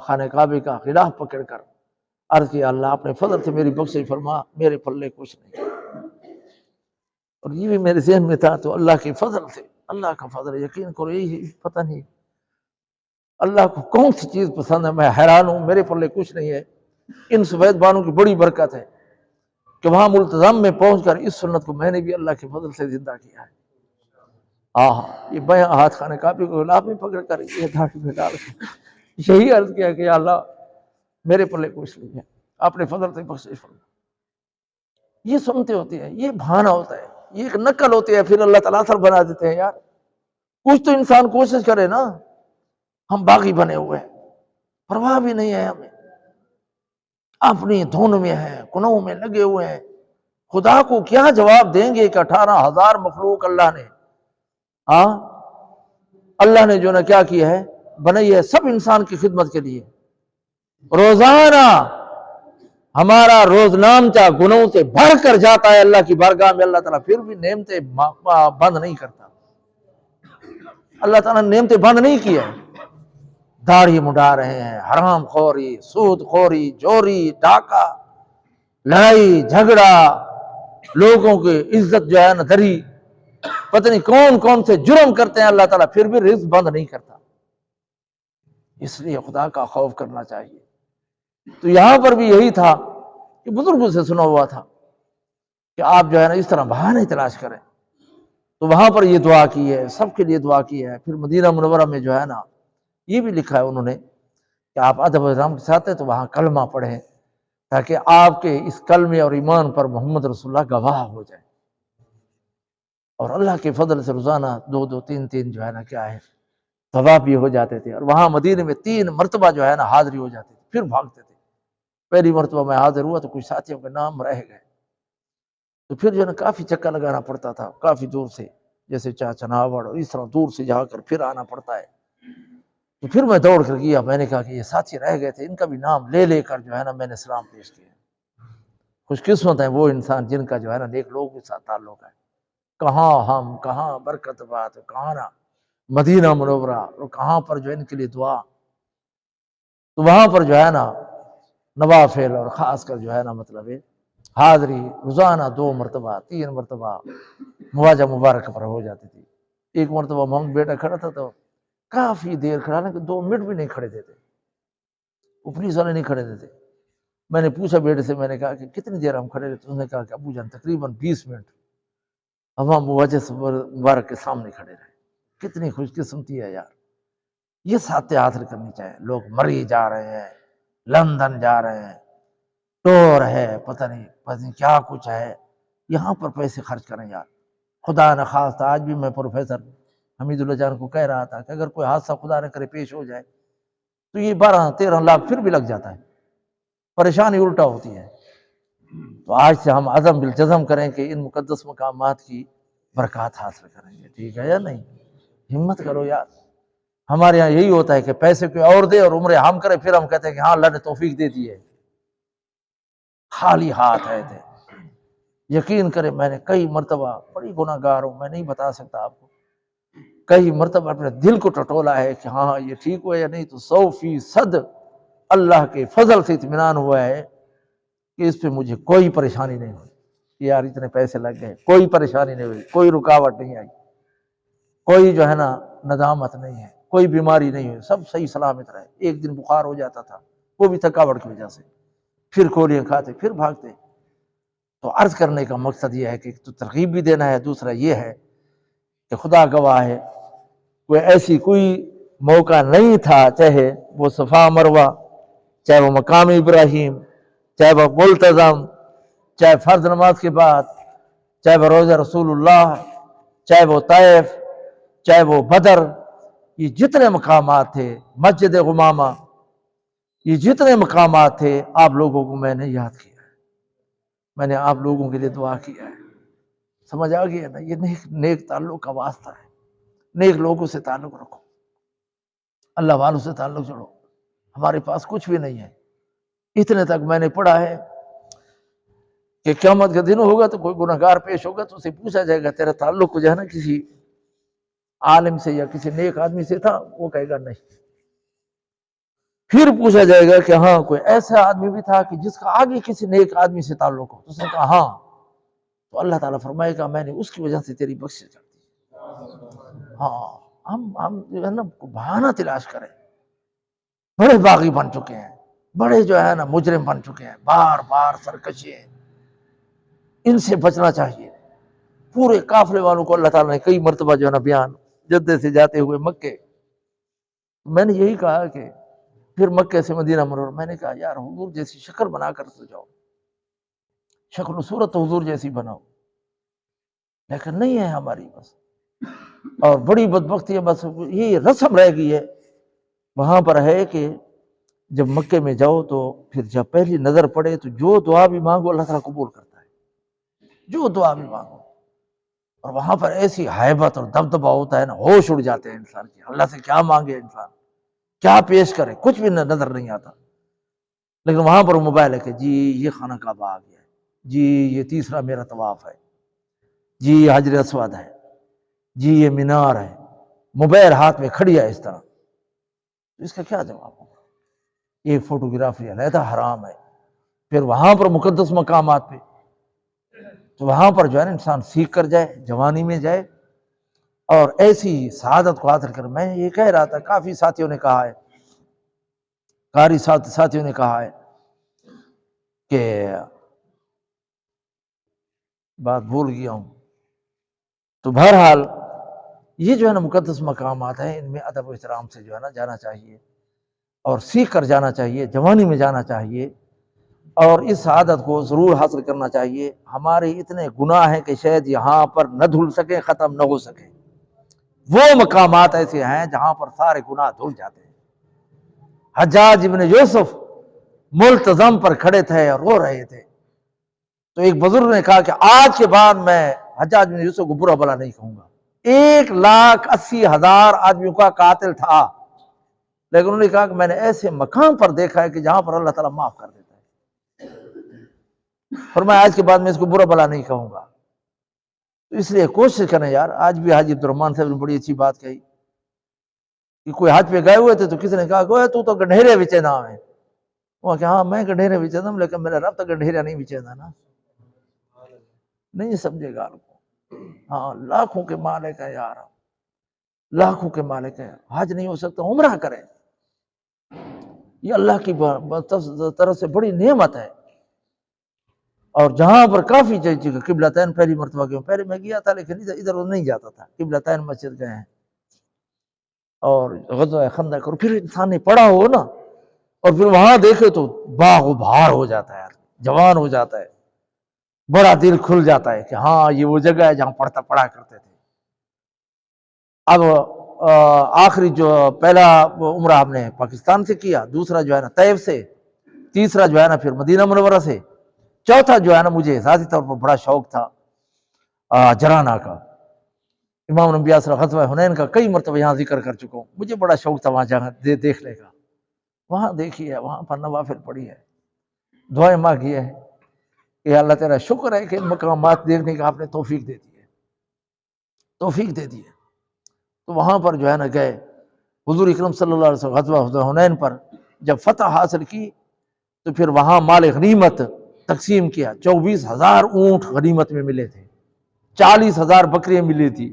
خانہ کعبے کا غلاف پکڑ کر عرض کیا اللہ اپنے فضل سے میری بخشش فرما، میرے پلے کچھ نہیں۔ اور یہ بھی میرے ذہن میں تھا، تو اللہ کے فضل سے، اللہ کا فضل، یقین کرو یہی پتہ نہیں اللہ کو کون سی چیز پسند ہے، میں حیران ہوں، میرے پلے کچھ نہیں ہے۔ ان سفید بانوں کی بڑی برکت ہے کہ وہاں ملتزم میں پہنچ کر اس سنت کو میں نے بھی اللہ کے فضل سے زندہ کیا ہے۔ یہ بایاں ہاتھ خانہ کعبے کو غلاف میں پکڑ کر یہ داڑھی میں ڈال یہی عرض کیا کہ یا اللہ میرے پلے کچھ نہیں ہے، اپنے فضل سے بخشش فرما۔ یہ سنتے ہوتے ہیں، یہ بہانہ ہوتا ہے، یہ ایک نقل ہوتی ہے، پھر اللہ تعالیٰ اثر بنا دیتے ہیں۔ یار کچھ تو انسان کوشش کرے نا، ہم باغی بنے ہوئے ہیں، پرواہ بھی نہیں ہے ہمیں، اپنی دھن میں ہیں، گناہوں میں لگے ہوئے ہیں، خدا کو کیا جواب دیں گے کہ 18,000 مخلوق اللہ نے جو نہ کیا کیا ہے، بنائی ہے سب انسان کی خدمت کے لیے۔ روزانہ ہمارا روز نامچہ گناہوں سے بھر کر جاتا ہے اللہ کی بارگاہ میں، اللہ تعالیٰ پھر بھی نعمتیں بند نہیں کرتا۔ اللہ تعالیٰ نے نعمتیں بند نہیں کیا، داڑھی مڈا رہے ہیں، حرام خوری، سود خوری، چوری، ڈاکہ، لڑائی جھگڑا، لوگوں کی عزت جو ہے نا دری، پتہ نہیں کون کون سے جرم کرتے ہیں، اللہ تعالیٰ پھر بھی رزق بند نہیں کرتا۔ اس لیے خدا کا خوف کرنا چاہیے۔ تو یہاں پر بھی یہی تھا کہ بزرگوں سے سنا ہوا تھا کہ آپ جو ہے نا اس طرح بہانے تلاش کریں، تو وہاں پر یہ دعا کی ہے، سب کے لیے دعا کی ہے۔ پھر مدینہ منورہ میں جو ہے نا یہ بھی لکھا ہے انہوں نے کہ آپ ادب و احترام کے ساتھ ہیں تو وہاں کلمہ پڑھیں، تاکہ آپ کے اس کلمے اور ایمان پر محمد رسول اللہ گواہ ہو جائے۔ اور اللہ کے فضل سے روزانہ 2 3 جو ہے نا کیا ہے طواف بھی ہو جاتے تھے، اور وہاں مدینے میں 3 مرتبہ جو ہے نا حاضری ہو جاتی تھی، پھر بھاگتے تھے۔ پہلی مرتبہ میں حاضر ہوا تو کچھ ساتھیوں کے نام رہ گئے، تو پھر جو ہے نا کافی چکر لگانا پڑتا تھا، کافی دور سے، جیسے چناوڑ اور اس طرح دور سے جا کر پھر آنا پڑتا ہے۔ تو پھر میں دوڑ کر گیا، میں نے کہا کہ یہ ساتھی رہ گئے تھے، ان کا بھی نام لے لے کر جو ہے نا میں نے سلام پیش کیا۔ خوش قسمت ہے وہ انسان جن کا جو ہے نا نیک لوگوں کے ساتھ تعلق ہے۔ کہاں ہم، کہاں برکت بات، کہاں نا مدینہ منورہ، اور کہاں پر جو ان کے لیے دعا۔ تو وہاں پر جو ہے نا نوافل اور خاص کر جو ہے نا مطلب حاضری روزانہ 2 مرتبہ 3 مرتبہ مواجہ مبارک پر ہو جاتی تھی۔ ایک مرتبہ محمد بیٹا کھڑا تھا تو کافی دیر کھڑا نا کہ 2 منٹ بھی نہیں کھڑے دیتے، وہ پولیس والے نہیں کھڑے دیتے۔ میں نے پوچھا بیٹے سے، میں نے کہا کہ کتنی دیر ہم کھڑے رہتے؟ اس نے کہا کہ ابو جان تقریباً 20 منٹ ہم مواجہ مبارک کے سامنے کھڑے رہے۔ کتنی خوش قسمتی ہے یار، یہ ساتھ حاصل کرنی چاہیے۔ لوگ مری جا رہے ہیں، لندن جا رہے ہیں، ٹور ہے، پتہ نہیں کیا کچھ ہے، یہاں پر پیسے خرچ کریں یار۔ خدا نہ خواستہ آج بھی میں پروفیسر حمید اللہ جان کو کہہ رہا تھا کہ اگر کوئی حادثہ خدا نہ کرے پیش ہو جائے تو یہ 12-13 لاکھ پھر بھی لگ جاتا ہے، پریشانی الٹا ہوتی ہے۔ تو آج سے ہم عزم بالجزم کریں کہ ان مقدس مقامات کی برکات حاصل کریں گے، ٹھیک ہے یا نہیں؟ ہمت کرو یار۔ ہمارے یہاں یہی ہوتا ہے کہ پیسے کوئی اور دے اور عمرے ہم کرے، پھر ہم کہتے ہیں کہ ہاں اللہ نے توفیق دے دی ہے، خالی ہاتھ ہے تھے۔ یقین کرے میں نے کئی مرتبہ، بڑی گناہ گار ہوں، میں نہیں بتا سکتا آپ کو، کئی مرتبہ اپنے دل کو ٹٹولا ہے کہ ہاں یہ ٹھیک ہوا یا نہیں، تو 100% اللہ کے فضل سے اطمینان ہوا ہے کہ اس پہ مجھے کوئی پریشانی نہیں ہوئی کہ یار اتنے پیسے لگ گئے، کوئی پریشانی نہیں ہوئی، کوئی رکاوٹ نہیں آئی، کوئی جو ہے نا ندامت نہیں ہے، کوئی بیماری نہیں ہوئی، سب صحیح سلامت رہے۔ ایک دن بخار ہو جاتا تھا، وہ بھی تھکاوٹ کی وجہ سے، پھر گولیاں کھاتے پھر بھاگتے۔ تو عرض کرنے کا مقصد یہ ہے کہ تو ترغیب بھی دینا ہے، دوسرا یہ ہے کہ خدا گواہ ہے کوئی ایسی کوئی موقع نہیں تھا، چاہے وہ صفا مروہ، چاہے وہ مقام ابراہیم، چاہے وہ ملتزم، چاہے فرض نماز کے بعد، چاہے وہ روزہ رسول اللہ، چاہے وہ طائف، چاہے وہ بدر، یہ جتنے مقامات تھے، مسجد غمامہ، یہ جتنے مقامات تھے، آپ لوگوں کو میں نے یاد کیا ہے، میں نے آپ لوگوں کے لیے دعا کیا ہے۔ سمجھ آ گیا نا؟ یہ نیک تعلق کا واسطہ ہے، نیک لوگوں سے تعلق رکھو، اللہ والوں سے تعلق جوڑو۔ ہمارے پاس کچھ بھی نہیں ہے، اتنے تک میں نے پڑھا ہے کہ قیامت کا دن ہوگا تو کوئی گناہگار پیش ہوگا تو اسے پوچھا جائے گا تیرا تعلق جو ہے نا کسی عالم سے یا کسی نیک آدمی سے تھا؟ وہ کہے گا نہیں۔ پھر پوچھا جائے گا کہ ہاں کوئی ایسا آدمی بھی تھا کہ جس کا آگے کسی نیک آدمی سے تعلق ہو؟ تو اس نے کہا ہاں، تو اللہ تعالیٰ فرمائے گا میں نے اس کی وجہ سے تیری بخشش کر دی۔ ہاں، ہم جو ہے نا بہانہ تلاش کریں، بڑے باغی بن چکے ہیں، بڑے جو ہے نا مجرم بن چکے ہیں، بار بار سرکشی ہیں، ان سے بچنا چاہیے۔ پورے قافلے والوں کو اللہ تعالیٰ نے کئی مرتبہ جو ہے نا بیان، جدے سے جاتے ہوئے مکے، میں نے یہی کہا کہ پھر مکے سے مدینہ منورہ، میں نے کہا یار حضور جیسی شکل بنا کر تو جاؤ، شکل و صورت حضور جیسی بناؤ، لیکن نہیں ہے ہماری بس۔ اور بڑی بدبختی ہے، بس یہ رسم رہ گئی ہے وہاں پر ہے کہ جب مکے میں جاؤ تو پھر جب پہلی نظر پڑے تو جو دعا بھی مانگو اللہ تعالیٰ قبول کرتا ہے، جو دعا بھی مانگو۔ اور وہاں پر ایسی ہیبت اور دبدبہ ہوتا ہے نا، ہوش اڑ جاتے ہیں انسان کی، اللہ سے کیا مانگے انسان، کیا پیش کرے، کچھ بھی نظر نہیں آتا۔ لیکن وہاں پر موبائل ہے کہ جی یہ خانہ کعبہ آ گیا ہے، جی یہ تیسرا میرا طواف ہے، جی یہ حجر اسود ہے، جی یہ مینار ہے، موبائل ہاتھ میں کھڑی ہے اس طرح، تو اس کا کیا جواب ہوگا؟ یہ فوٹوگرافی علیحدہ حرام ہے۔ پھر وہاں پر مقدس مقامات پہ تو وہاں پر جو ہے نا انسان سیکھ کر جائے، جوانی میں جائے اور ایسی سعادت کو حاصل کر۔ میں یہ کہہ رہا تھا، کافی ساتھیوں نے کہا ہے، قاری ساتھیوں نے کہا ہے کہ بات بھول گیا ہوں، تو بہرحال یہ جو ہے نا مقدس مقامات ہیں، ان میں ادب و احترام سے جو ہے نا جانا چاہیے اور سیکھ کر جانا چاہیے، جوانی میں جانا چاہیے اور اس سعادت کو ضرور حاصل کرنا چاہیے۔ ہمارے اتنے گناہ ہیں کہ شاید یہاں پر نہ دھل سکیں، ختم نہ ہو سکیں۔ وہ مقامات ایسے ہیں جہاں پر سارے گناہ دھل جاتے ہیں۔ حجاج ابن یوسف ملتزم پر کھڑے تھے اور رو رہے تھے، تو ایک بزرگ نے کہا کہ آج کے بعد میں حجاج بن یوسف کو برا بلا نہیں کہوں گا۔ 1,80,000 آدمیوں کا قاتل تھا، لیکن انہوں نے کہا کہ میں نے ایسے مقام پر دیکھا ہے کہ جہاں پر اللہ تعالیٰ معاف کر دیتا ہے، فرمایا آج کے بعد میں اس کو برا بلا نہیں کہوں گا۔ تو اس لیے کوشش کریں یار۔ آج بھی حاجی عبد الرحمن صاحب نے بڑی اچھی بات کہی کہ کوئی حج پہ گئے ہوئے تھے تو کسی نے کہا گویا تو گنڈھیرے وچے نام ہے۔ وہ کہ ہاں میں گنڈھیرے وچے دم، لیکن میرا رب تو گنڈھیرا نہیں وچے دا نا، نہیں سمجھے گا کو۔ ہاں لاکھوں کے مالک ہے یار، لاکھوں کے مالک ہے، حج نہیں ہو سکتا عمرہ کریں، یہ اللہ کی طرف سے بڑی نعمت ہے۔ اور جہاں پر کافی جگہ قبلتین پہلی مرتبہ گئے، پہلے میں گیا تھا لیکن ادھر نہیں جاتا تھا، قبلتین مسجد گئے ہیں اور غزوہ خندق، اور پھر انسان نے پڑھا ہو نا اور پھر وہاں دیکھے تو باغ و بہار ہو جاتا ہے، جوان ہو جاتا ہے، بڑا دل کھل جاتا ہے کہ ہاں یہ وہ جگہ ہے جہاں پڑھا کرتے تھے۔ اب آخری جو پہلا عمرہ ہم نے پاکستان سے کیا، دوسرا جو ہے نا طیف سے، تیسرا جو ہے نا پھر مدینہ منورہ سے، چوتھا جو ہے نا مجھے ذاتی طور پر بڑا شوق تھا جرانہ کا۔ امام الانبیاء صلی اللہ علیہ وسلم غزوہ حنین کا کئی مرتبہ یہاں ذکر کر چکا ہوں، مجھے بڑا شوق تھا وہاں جہاں دیکھنے کا۔ وہاں دیکھی ہے، وہاں پر نوافل پڑھی ہے، دعائیں مانگی ہے کہ اللہ تعالیٰ شکر ہے کہ ان مقامات دیکھنے کا آپ نے توفیق دے دی ہے، توفیق دے دی ہے۔ تو وہاں پر جو ہے نا گئے، حضور اکرم صلی اللہ علیہ وسلم غزوہ حنین پر جب فتح حاصل کی تو پھر وہاں مال غنیمت تقسیم کیا۔ 24,000 اونٹ غنیمت میں ملے تھے، 40,000 بکریاں ملی تھی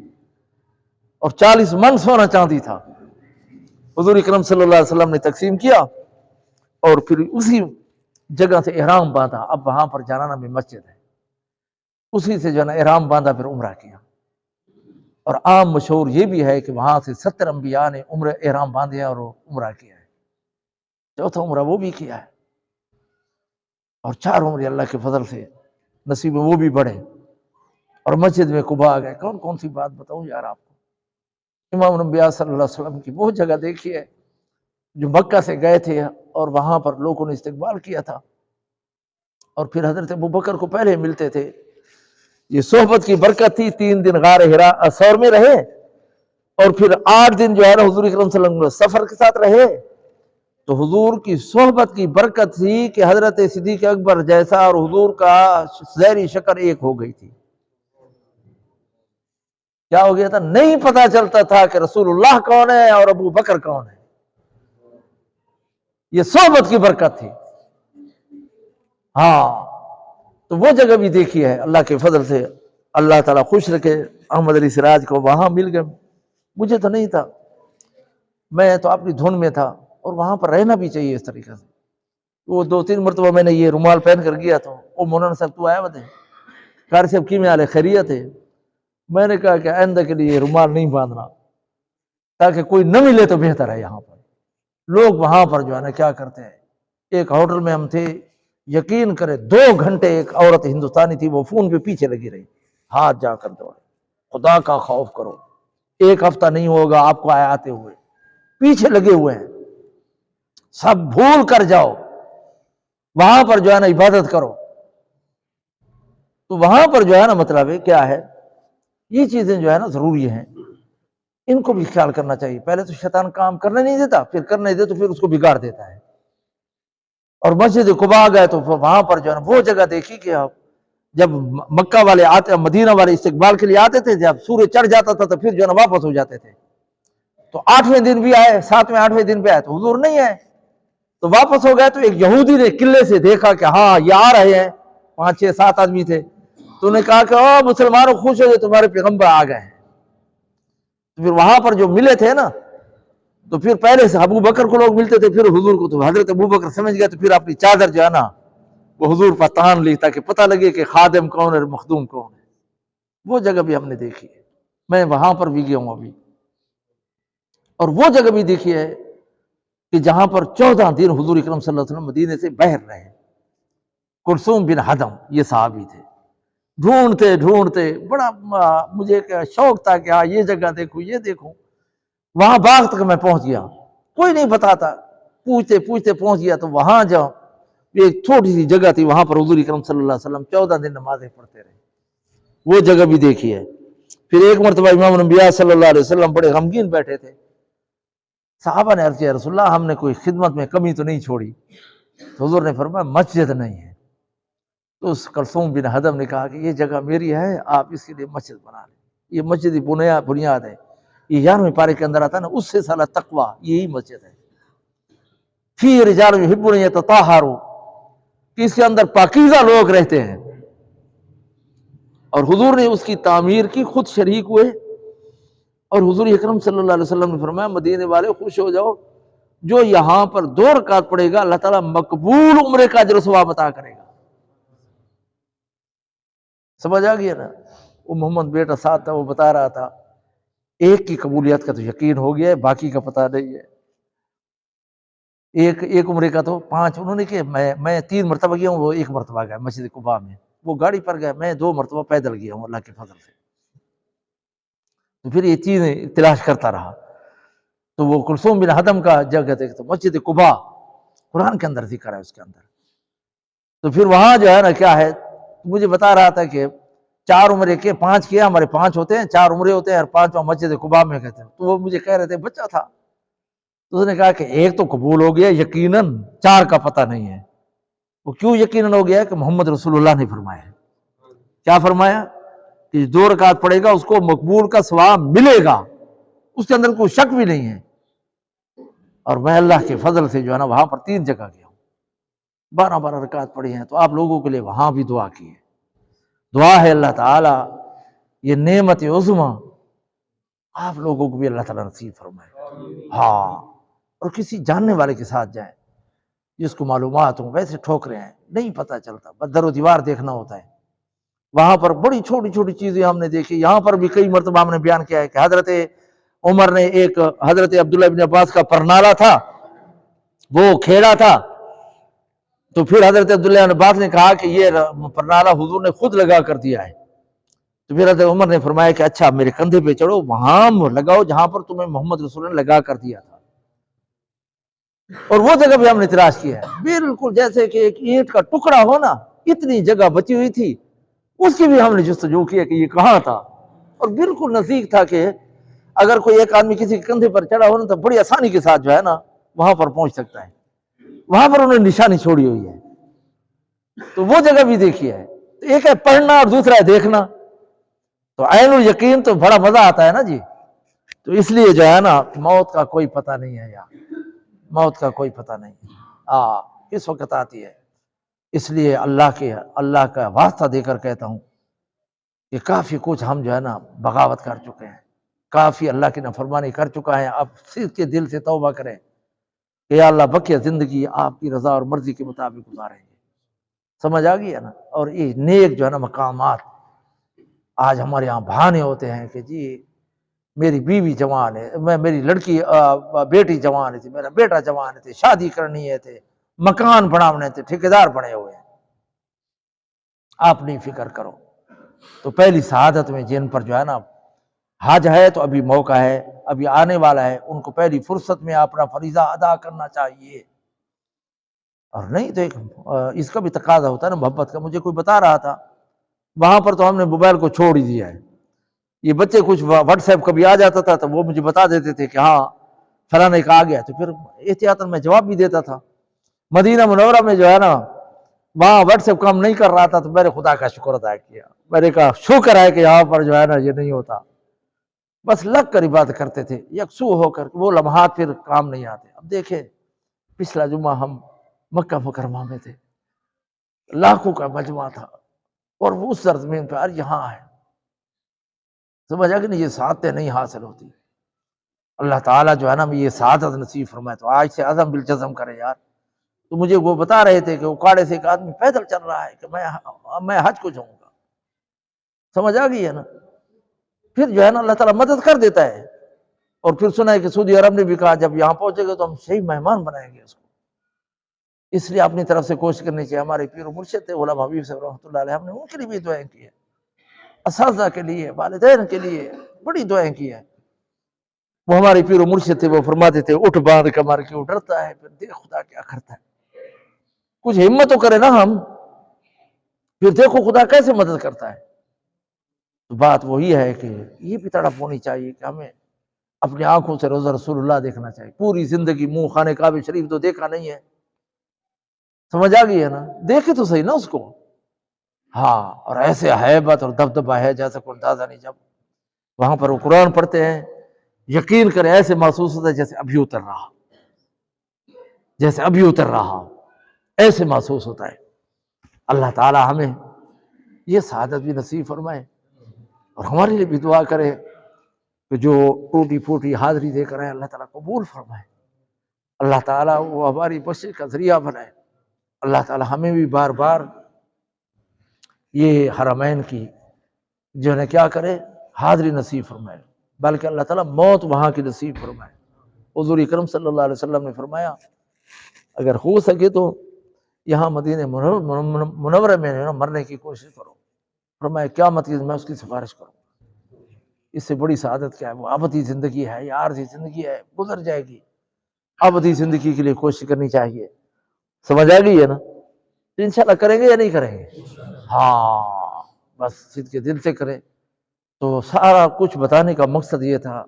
اور 40 من سونا چاندی تھا۔ حضور اکرم صلی اللہ علیہ وسلم نے تقسیم کیا اور پھر اسی جگہ سے احرام باندھا۔ اب وہاں پر جرانہ میں مسجد ہے، اسی سے جو ہے نا احرام باندھا، پھر عمرہ کیا۔ اور عام مشہور یہ بھی ہے کہ وہاں سے 70 انبیاء نے احرام باندھے اور عمرہ کیا ہے، چوتھا عمرہ وہ بھی کیا ہے، اور 4 عمرے اللہ کے فضل سے نصیب میں وہ بھی بڑھے، اور مسجد میں قباء آ گئے۔ کون سی بات بتاؤں یار آپ کو، امام الانبیاء صلی اللہ علیہ وسلم کی وہ جگہ دیکھی ہے جو مکہ سے گئے تھے اور وہاں پر لوگوں نے استقبال کیا تھا، اور پھر حضرت ابوبکر کو پہلے ملتے تھے۔ یہ صحبت کی برکت تھی، 3 دن غار حرا ثور میں رہے اور پھر 8 دن جو ہے نا حضور اکرم صلی اللہ علیہ وسلم سفر کے ساتھ رہے، تو حضور کی صحبت کی برکت تھی کہ حضرت صدیق اکبر جیسا اور حضور کا ظاہری شکل ایک ہو گئی تھی۔ کیا ہو گیا تھا؟ نہیں پتا چلتا تھا کہ رسول اللہ کون ہے اور ابو بکر کون ہے. یہ صحبت کی برکت تھی. ہاں تو وہ جگہ بھی دیکھی ہے اللہ کے فضل سے. اللہ تعالیٰ خوش رکھے احمد علی سراج کو وہاں مل گئے. مجھے تو نہیں تھا، میں تو اپنی دھن میں تھا، اور وہاں پر رہنا بھی چاہیے اس طریقے سے. وہ 2-3 مرتبہ میں نے یہ رومال پہن کر گیا تو وہ مولانا صاحب تو آیا بتے قاری صاحب کی میں آلے خیریت ہے. میں نے کہا کہ آئندہ کے لیے رومال نہیں باندھنا تاکہ کوئی نہ ملے تو بہتر ہے. یہاں پر لوگ وہاں پر جو ہے نا کیا کرتے ہیں. ایک ہوٹل میں ہم تھے، یقین کرے 2 گھنٹے ایک عورت ہندوستانی تھی، وہ فون پہ پیچھے لگی رہی، ہاتھ جا کر دوڑے. خدا کا خوف کرو، 1 ہفتہ نہیں ہوگا آپ کو آتے ہوئے، پیچھے لگے ہوئے ہیں. سب بھول کر جاؤ، وہاں پر جو ہے نا عبادت کرو. تو وہاں پر جو ہے نا مطلب ہے کیا ہے، یہ چیزیں جو ہے نا ضروری ہیں، ان کو بھی خیال کرنا چاہیے. پہلے تو شیطان کام کرنے نہیں دیتا، پھر کرنے دے تو پھر اس کو بگاڑ دیتا ہے. اور مسجد قباء گئے تو وہاں پر جو ہے نا وہ جگہ دیکھی کہ جب مکہ والے آتے، مدینہ والے استقبال کے لیے آتے تھے، جب سورج چڑھ جاتا تھا تو پھر جو ہے نا واپس ہو جاتے تھے. تو 8ویں دن بھی آئے، 7ویں 8ویں دن بھی آئے تو حضور نہیں آئے، تو واپس ہو گئے. تو ایک یہودی نے قلعے سے دیکھا کہ ہاں یہ آ رہے ہیں، 5 6 7 آدمی تھے. تو نے کہا کہ او مسلمانوں خوش ہو جو تمہارے پیغمبر آ گئے ہیں. تو پھر وہاں پر جو ملے تھے نا، تو پھر پہلے سے ابو بکر کو لوگ ملتے تھے، پھر حضور کو. تو حضرت ابو بکر سمجھ گئے، تو پھر اپنی چادر جو ہے نا وہ حضور پر تان لی تاکہ پتہ لگے کہ خادم کون ہے اور مخدوم کون ہے. وہ جگہ بھی ہم نے دیکھی ہے، میں وہاں پر بھی گیا ہوں ابھی. اور وہ جگہ بھی دیکھی ہے کہ جہاں پر 14 دن حضور اکرم صلی اللہ علیہ وسلم مدینے سے باہر رہے. کلثوم بن حدم یہ صحابی تھے. ڈھونڈتے ڈھونڈتے بڑا مجھے شوق تھا کہ ہاں یہ جگہ دیکھوں یہ دیکھوں. وہاں باغ تک میں پہنچ گیا، کوئی نہیں بتاتا، پوچھتے پوچھتے پہنچ گیا. تو وہاں جاؤ، ایک چھوٹی سی جگہ تھی، وہاں پر حضور اکرم صلی اللہ علیہ وسلم 14 دن نمازیں پڑھتے رہے. وہ جگہ بھی دیکھی ہے. پھر ایک مرتبہ امام الانبیاء صلی اللہ علیہ وسلم بڑے غمگین بیٹھے تھے. صحابہ نے عرض کیا رسول اللہ ہم نے کوئی خدمت میں کمی تو نہیں چھوڑی؟ تو حضور نے فرمایا مسجد نہیں ہے. تو اس کلثوم بن حدم نے کہا کہ یہ جگہ میری ہے، آپ اس کے لیے مسجد بنا لیں. یہ مسجد بنیاد ہے. یہ 11ویں پارے کے اندر آتا ہے نا، اس سے سالہ تقوی، یہی مسجد ہے. فی رجال یحبون یتطہروا، کہ اس کے اندر پاکیزہ لوگ رہتے ہیں. اور حضور نے اس کی تعمیر کی، خود شریک ہوئے. اور حضور اکرم صلی اللہ علیہ وسلم نے فرمایا مدینے والے خوش ہو جاؤ، جو یہاں پر 2 رکعت پڑے گا اللہ تعالیٰ مقبول عمرے کا اجر و ثواب عطا کرے گا. سمجھ آ گیا نا. وہ محمد بیٹا ساتھ تھا، وہ بتا رہا تھا ایک کی قبولیت کا تو یقین ہو گیا ہے، باقی کا پتہ نہیں ہے. ایک عمرے کا تو 5 انہوں نے کہ میں 3 مرتبہ گیا ہوں، وہ 1 مرتبہ گیا مسجد قباء میں. وہ گاڑی پر گئے، میں 2 مرتبہ پیدل گیا ہوں اللہ کے فضل سے. تو پھر یہ چیزیں تلاش کرتا رہا. تو وہ کلثوم بن حدم کا جگہ دیکھ تو مسجد قباء قرآن کے اندر ذکر ہے اس کے اندر. تو پھر وہاں جو ہے نا کیا ہے، مجھے بتا رہا تھا کہ 4 عمرے کے 5 کیا، ہمارے 5 ہوتے ہیں، 4 عمرے ہوتے ہیں، اور 5واں مسجد قباء میں کہتے ہیں. تو وہ مجھے کہہ رہے تھے، بچہ تھا. تو اس نے کہا کہ ایک تو قبول ہو گیا یقیناً، 4 کا پتہ نہیں ہے. وہ کیوں یقیناً ہو گیا کہ محمد رسول اللہ نے فرمایا. کیا فرمایا؟ کہ 2 رکعت پڑے گا اس کو مقبول کا ثواب ملے گا، اس کے اندر کوئی شک بھی نہیں ہے. اور میں اللہ کے فضل سے جو ہے نا وہاں پر 3 جگہ گیا ہوں، 12 رکعت پڑھی ہیں. تو آپ لوگوں کے لیے وہاں بھی دعا کی ہے. دعا ہے اللہ تعالیٰ یہ نعمت عظمیٰ آپ لوگوں کو بھی اللہ تعالیٰ نصیب فرمائے. ہاں، اور کسی جاننے والے کے ساتھ جائیں جس کو معلومات ہوں. ویسے ٹھوکرے ہیں، نہیں پتہ چلتا، بس در و دیوار دیکھنا ہوتا ہے. وہاں پر بڑی چھوٹی چھوٹی چیزیں ہم نے دیکھی. یہاں پر بھی کئی مرتبہ ہم نے بیان کیا ہے کہ حضرت عمر نے ایک حضرت عبداللہ ابن عباس کا پرنالا تھا، وہ کھیڑا تھا. تو پھر حضرت عبداللہ ابن عباس نے کہا کہ یہ پرنالا حضور نے خود لگا کر دیا ہے. تو پھر حضرت عمر نے فرمایا کہ اچھا میرے کندھے پہ چڑھو، وہاں لگاؤ جہاں پر تمہیں محمد رسول نے لگا کر دیا تھا. اور وہ جگہ بھی ہم نے تلاش کیا ہے، بالکل جیسے کہ ایک اینٹ کا ٹکڑا ہو نا، اتنی جگہ بچی ہوئی تھی، اس کی بھی ہم نے جستجو کیا کہ یہ کہاں تھا. اور بالکل نزدیک تھا کہ اگر کوئی ایک آدمی کسی کے کندھے پر چڑھا ہو نا تو بڑی آسانی کے ساتھ جو ہے نا وہاں پر پہنچ سکتا ہے. وہاں پر انہوں نے نشانی چھوڑی ہوئی ہے. تو وہ جگہ بھی دیکھی ہے. ایک ہے پڑھنا اور دوسرا ہے دیکھنا. تو عین الیقین تو بڑا مزہ آتا ہے نا جی. تو اس لیے جو ہے نا موت کا کوئی پتہ نہیں ہے یار، موت کا کوئی پتہ نہیں کس وقت آتی ہے. اس لیے اللہ کا واسطہ دے کر کہتا ہوں کہ کافی کچھ ہم جو ہے نا بغاوت کر چکے ہیں، کافی اللہ کی نافرمانی کر چکا ہے. اب صدق کے دل سے توبہ کریں کہ یا اللہ بقیہ زندگی آپ کی رضا اور مرضی کے مطابق گزاریں گے. سمجھ آ گئی ہے نا. اور یہ نیک جو ہے نا مقامات آج ہمارے یہاں بہانے ہوتے ہیں کہ جی میری بیوی جوان ہے، میری لڑکی بیٹی جوان تھی، میرا بیٹا جوان تھے، شادی کرنی ہے تھے، مکان بنانے تھے، ٹھیکیدار بنے ہوئے ہیں. آپ نہیں فکر کرو. تو پہلی سعادت میں جن پر جو ہے نا حج ہے تو ابھی موقع ہے، ابھی آنے والا ہے، ان کو پہلی فرصت میں اپنا فریضہ ادا کرنا چاہیے. اور نہیں تو ایک اس کا بھی تقاضا ہوتا ہے نا محبت کا. مجھے کوئی بتا رہا تھا وہاں پر تو ہم نے موبائل کو چھوڑ ہی دیا ہے. یہ بچے کچھ واٹس ایپ کبھی آ جاتا تھا تو وہ مجھے بتا دیتے تھے کہ ہاں فلاں ایک آ گیا، تو پھر احتیاطاً میں جواب بھی دیتا تھا. مدینہ منورہ میں جو ہے نا وہاں واٹس ایپ کام نہیں کر رہا تھا تو میں نے خدا کا شکر ادا کیا. میں نے کہا شکر ہے کہ یہاں پر جو ہے نا یہ نہیں ہوتا. بس لگ کر عبادت کرتے تھے یکسو ہو کر، وہ لمحات پھر کام نہیں آتے. اب دیکھیں پچھلا جمعہ ہم مکہ مکرمہ میں تھے، لاکھوں کا مجمع تھا، اور وہ اس سرزمین پہ یہاں ہے. سمجھا کہ نہیں، یہ سعادتیں نہیں حاصل ہوتی. اللہ تعالیٰ جو ہے نا یہ سعادت نصیب فرمائے. تو آج سے عزم بالجزم کرے یار. تو مجھے وہ بتا رہے تھے کہ اکاڑے سے ایک آدمی پیدل چل رہا ہے کہ میں حج کو جاؤں گا. سمجھ آ گئی ہے نا. پھر جو ہے نا اللہ تعالیٰ مدد کر دیتا ہے. اور پھر سنا ہے کہ سعودی عرب نے بھی کہا جب یہاں پہنچے گا تو ہم صحیح مہمان بنائیں گے اس کو. اس لیے اپنی طرف سے کوشش کرنی چاہیے. ہمارے پیر و مرشد تھے غلام حبیب صاحب رحمۃ اللہ علیہ، ہم نے ان کے لیے بھی دعائیں کی ہیں، اساتذہ کے لیے، والدین کے لیے بڑی دعائیں کی ہیں. وہ ہمارے پیر و مرشد تھے، وہ فرماتے تھے اٹھ باندھ کمر کیوں ڈرتا ہے، پھر دیکھ خدا کیا کرتا ہے. کچھ ہمت تو کرے نا ہم، پھر دیکھو خدا کیسے مدد کرتا ہے. تو بات وہی ہے کہ یہ بھی تڑپ ہونی چاہیے کہ ہمیں اپنی آنکھوں سے روزہ رسول اللہ دیکھنا چاہیے. پوری زندگی منہ خانے کعبہ شریف تو دیکھا نہیں ہے. سمجھ آ گئی ہے نا. دیکھے تو صحیح نا اس کو. ہاں، اور ایسے ہیبت اور دبدبہ ہے جیسا کوئی اندازہ نہیں. جب وہاں پر وہ قرآن پڑھتے ہیں یقین کریں ایسے محسوس ہوتا ہے جیسے ابھی اتر رہا، جیسے ابھی اتر رہا، ایسے محسوس ہوتا ہے. اللہ تعالی ہمیں یہ سعادت بھی نصیب فرمائے، اور ہمارے لیے بھی دعا کرے کہ جو ٹوٹی پھوٹی حاضری دے کر آئے اللہ تعالیٰ قبول فرمائے. اللہ تعالیٰ وہ ہماری بخشش کا ذریعہ بنائے. اللہ تعالیٰ ہمیں بھی بار بار یہ حرمین کی جو ہے کیا کرے حاضری نصیب فرمائے، بلکہ اللہ تعالیٰ موت وہاں کی نصیب فرمائے. حضور اکرم صلی اللہ علیہ وسلم نے فرمایا اگر ہو سکے تو یہاں مدینہ منورہ میں مرنے کی کوشش کرو. فرمایا کیا مطلب میں اس کی سفارش کروں. اس سے بڑی سعادت کیا ہے. وہ ابدی زندگی ہے، یہ عارضی زندگی ہے، گزر جائے گی. ابدی زندگی کے لیے کوشش کرنی چاہیے. سمجھ آ گئی ہے نا. تو انشاءاللہ کریں گے یا نہیں کریں گے؟ ہاں بس صدق کے دل سے کریں. تو سارا کچھ بتانے کا مقصد یہ تھا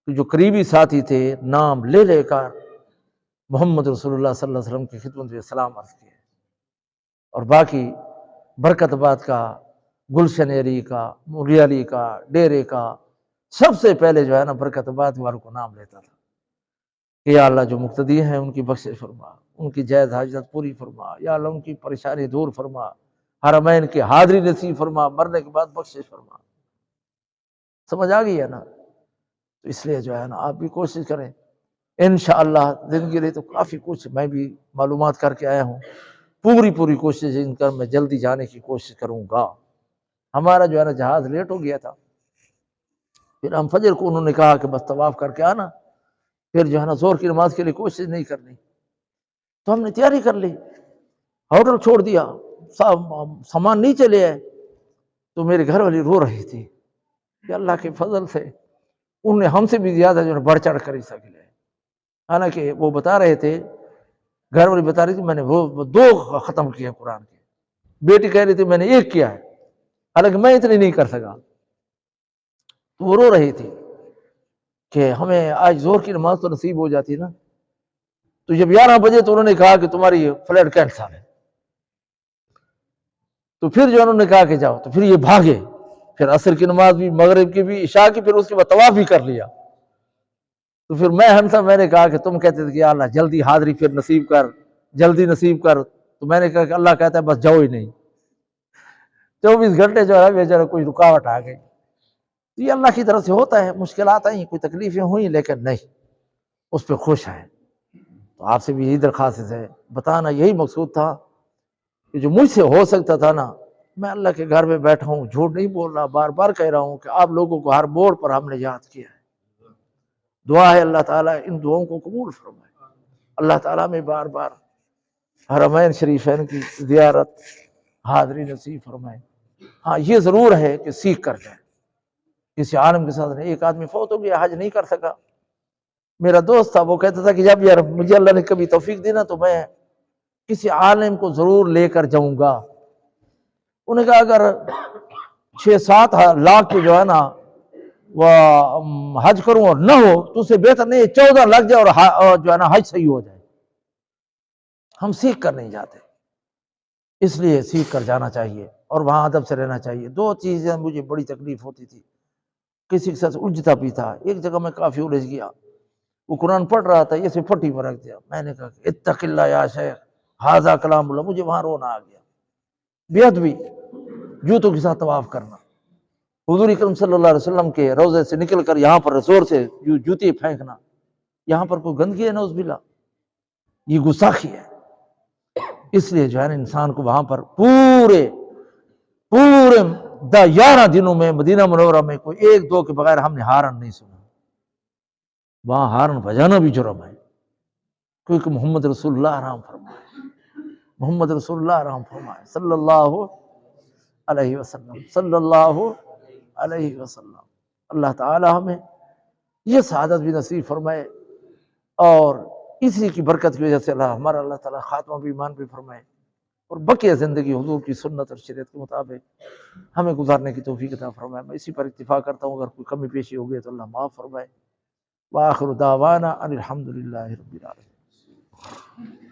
کہ جو قریبی ساتھی تھے نام لے لے کر محمد رسول اللہ صلی اللہ علیہ وسلم کی خدمت میں سلام عرض کیے. اور باقی برکت آباد کا، گلشن علی کا، مغی علی کا، ڈیرے کا، سب سے پہلے جو ہے نا برکت آباد والوں کو نام لیتا تھا کہ یا اللہ جو مقتدی ہیں ان کی بخشش فرما، ان کی جائز حاجت پوری فرما، یا اللہ ان کی پریشانی دور فرما، حرمین کی حاضری نصیب فرما، مرنے کے بعد بخشش فرما. سمجھ آ گئی ہے نا. تو اس لیے جو ہے نا آپ بھی کوشش کریں. انشاءاللہ زندگی رہی تو کافی کچھ میں بھی معلومات کر کے آیا ہوں. پوری کوشش ان کا میں جلدی جانے کی کوشش کروں گا. ہمارا جو ہے نا جہاز لیٹ ہو گیا تھا، پھر ہم فجر کو انہوں نے کہا کہ بس طواف کر کے آنا، پھر جو ہے نا زور کی نماز کے لیے کوشش نہیں کرنی. تو ہم نے تیاری کر لی، ہوٹل چھوڑ دیا، سامان نیچے لے آئے. تو میرے گھر والی رو رہی تھی کہ اللہ کے فضل سے انہوں نے ہم سے بھی زیادہ جو ہے بڑھ چڑھ کر حصہ لیا. حالانکہ وہ بتا رہے تھے، گھر والی بتا رہی تھی میں نے وہ 2 ختم کیے قرآن کے. بیٹی کہہ رہی تھی میں نے 1 کیا ہے، حالانکہ میں اتنی نہیں کر سکا. تو وہ رو رہی تھی کہ ہمیں آج زور کی نماز تو نصیب ہو جاتی نا. تو جب 11 بجے تو انہوں نے کہا کہ تمہاری فلائٹ کینسل ہے. تو پھر جو انہوں نے کہا کہ جاؤ، تو پھر یہ بھاگے، پھر عصر کی نماز بھی، مغرب کی بھی، عشاء کی، پھر اس کے بعد طواف بھی کر لیا۔ تو پھر میں ہنسا، میں نے کہا کہ تم کہتے تھے کہ یا اللہ جلدی حاضری پھر نصیب کر، جلدی نصیب کر، تو میں نے کہا کہ اللہ کہتا ہے بس جاؤ ہی نہیں، 24 گھنٹے جو ہے بیچارہ کوئی رکاوٹ آ گئی۔ یہ اللہ کی طرف سے ہوتا ہے، مشکلات آئیں، کوئی تکلیفیں ہوئیں، لیکن نہیں، اس پہ خوش ہیں۔ تو آپ سے بھی یہی درخواست ہے، بتانا یہی مقصود تھا کہ جو مجھ سے ہو سکتا تھا نا، میں اللہ کے گھر میں بیٹھا ہوں، جھوٹ نہیں بول رہا، بار بار کہہ رہا ہوں کہ آپ لوگوں کو ہر موڑ پر ہم نے یاد کیا ہے۔ دعا ہے اللہ تعالیٰ ان دعاؤں کو قبول فرمائے، اللہ تعالیٰ میں بار بار حرمین شریفین کی زیارت حاضری نصیب فرمائے۔ ہاں یہ ضرور ہے کہ سیکھ کر جائے، کسی عالم کے ساتھ ایک آدمی فوت ہو گیا، حج نہیں کر سکا، میرا دوست تھا، وہ کہتا تھا کہ جب یار مجھے اللہ نے کبھی توفیق دی نا تو میں کسی عالم کو ضرور لے کر جاؤں گا۔ انہوں نے کہا اگر 6-7 لاکھ کے جو ہے نا وہ حج کروں اور نہ ہو تو اسے بہتر نہیں 14 لگ جائے اور جو ہے نا حج صحیح ہو جائے۔ ہم سیکھ کر نہیں جاتے، اس لیے سیکھ کر جانا چاہیے اور وہاں ادب سے رہنا چاہیے۔ 2 چیزیں مجھے بڑی تکلیف ہوتی تھی، کسی کے ساتھ الجھتا بھی تھا۔ ایک جگہ میں کافی الجھ گیا، وہ قرآن پڑھ رہا تھا، یہ سے پھٹی میں رکھ دیا، میں نے کہا کہ اتق اللہ یا شیخ ھذا کلام اللہ، مجھے وہاں رونا آ گیا۔ بیعت بھی جوتوں کے ساتھ طواف کرنا، حضور اکرم صلی اللہ علیہ وسلم کے روضے سے نکل کر یہاں پر زور سے جوتے پھینکنا، یہاں پر کوئی گندگی ہے نعوذ باللہ، یہ گستاخی ہے۔ اس لیے جو ہے نا انسان کو وہاں پر پورے 11 دنوں میں مدینہ منورہ میں کوئی 1-2 کے بغیر ہم نے ہارن نہیں سنا۔ وہاں ہارن بجانا بھی جرم ہے، کیونکہ محمد رسول اللہ آرام فرمائے، محمد رسول اللہ آرام فرمائے صلی اللہ علیہ وسلم، صلی اللہ علیہ وسلم۔ اللہ تعالی ہمیں یہ سعادت بھی نصیب فرمائے، اور اسی کی برکت کی وجہ سے اللہ تعالیٰ خاتمہ بھی ایمان بھی فرمائے، اور بقیہ زندگی حضور کی سنت اور شریعت کے مطابق ہمیں گزارنے کی توفیق عطا فرمائے۔ میں اسی پر اکتفا کرتا ہوں، اگر کوئی کمی پیشی ہو گئی تو اللہ معاف فرمائے۔ وآخر دعوانا ان الحمد للہ رب العالمین۔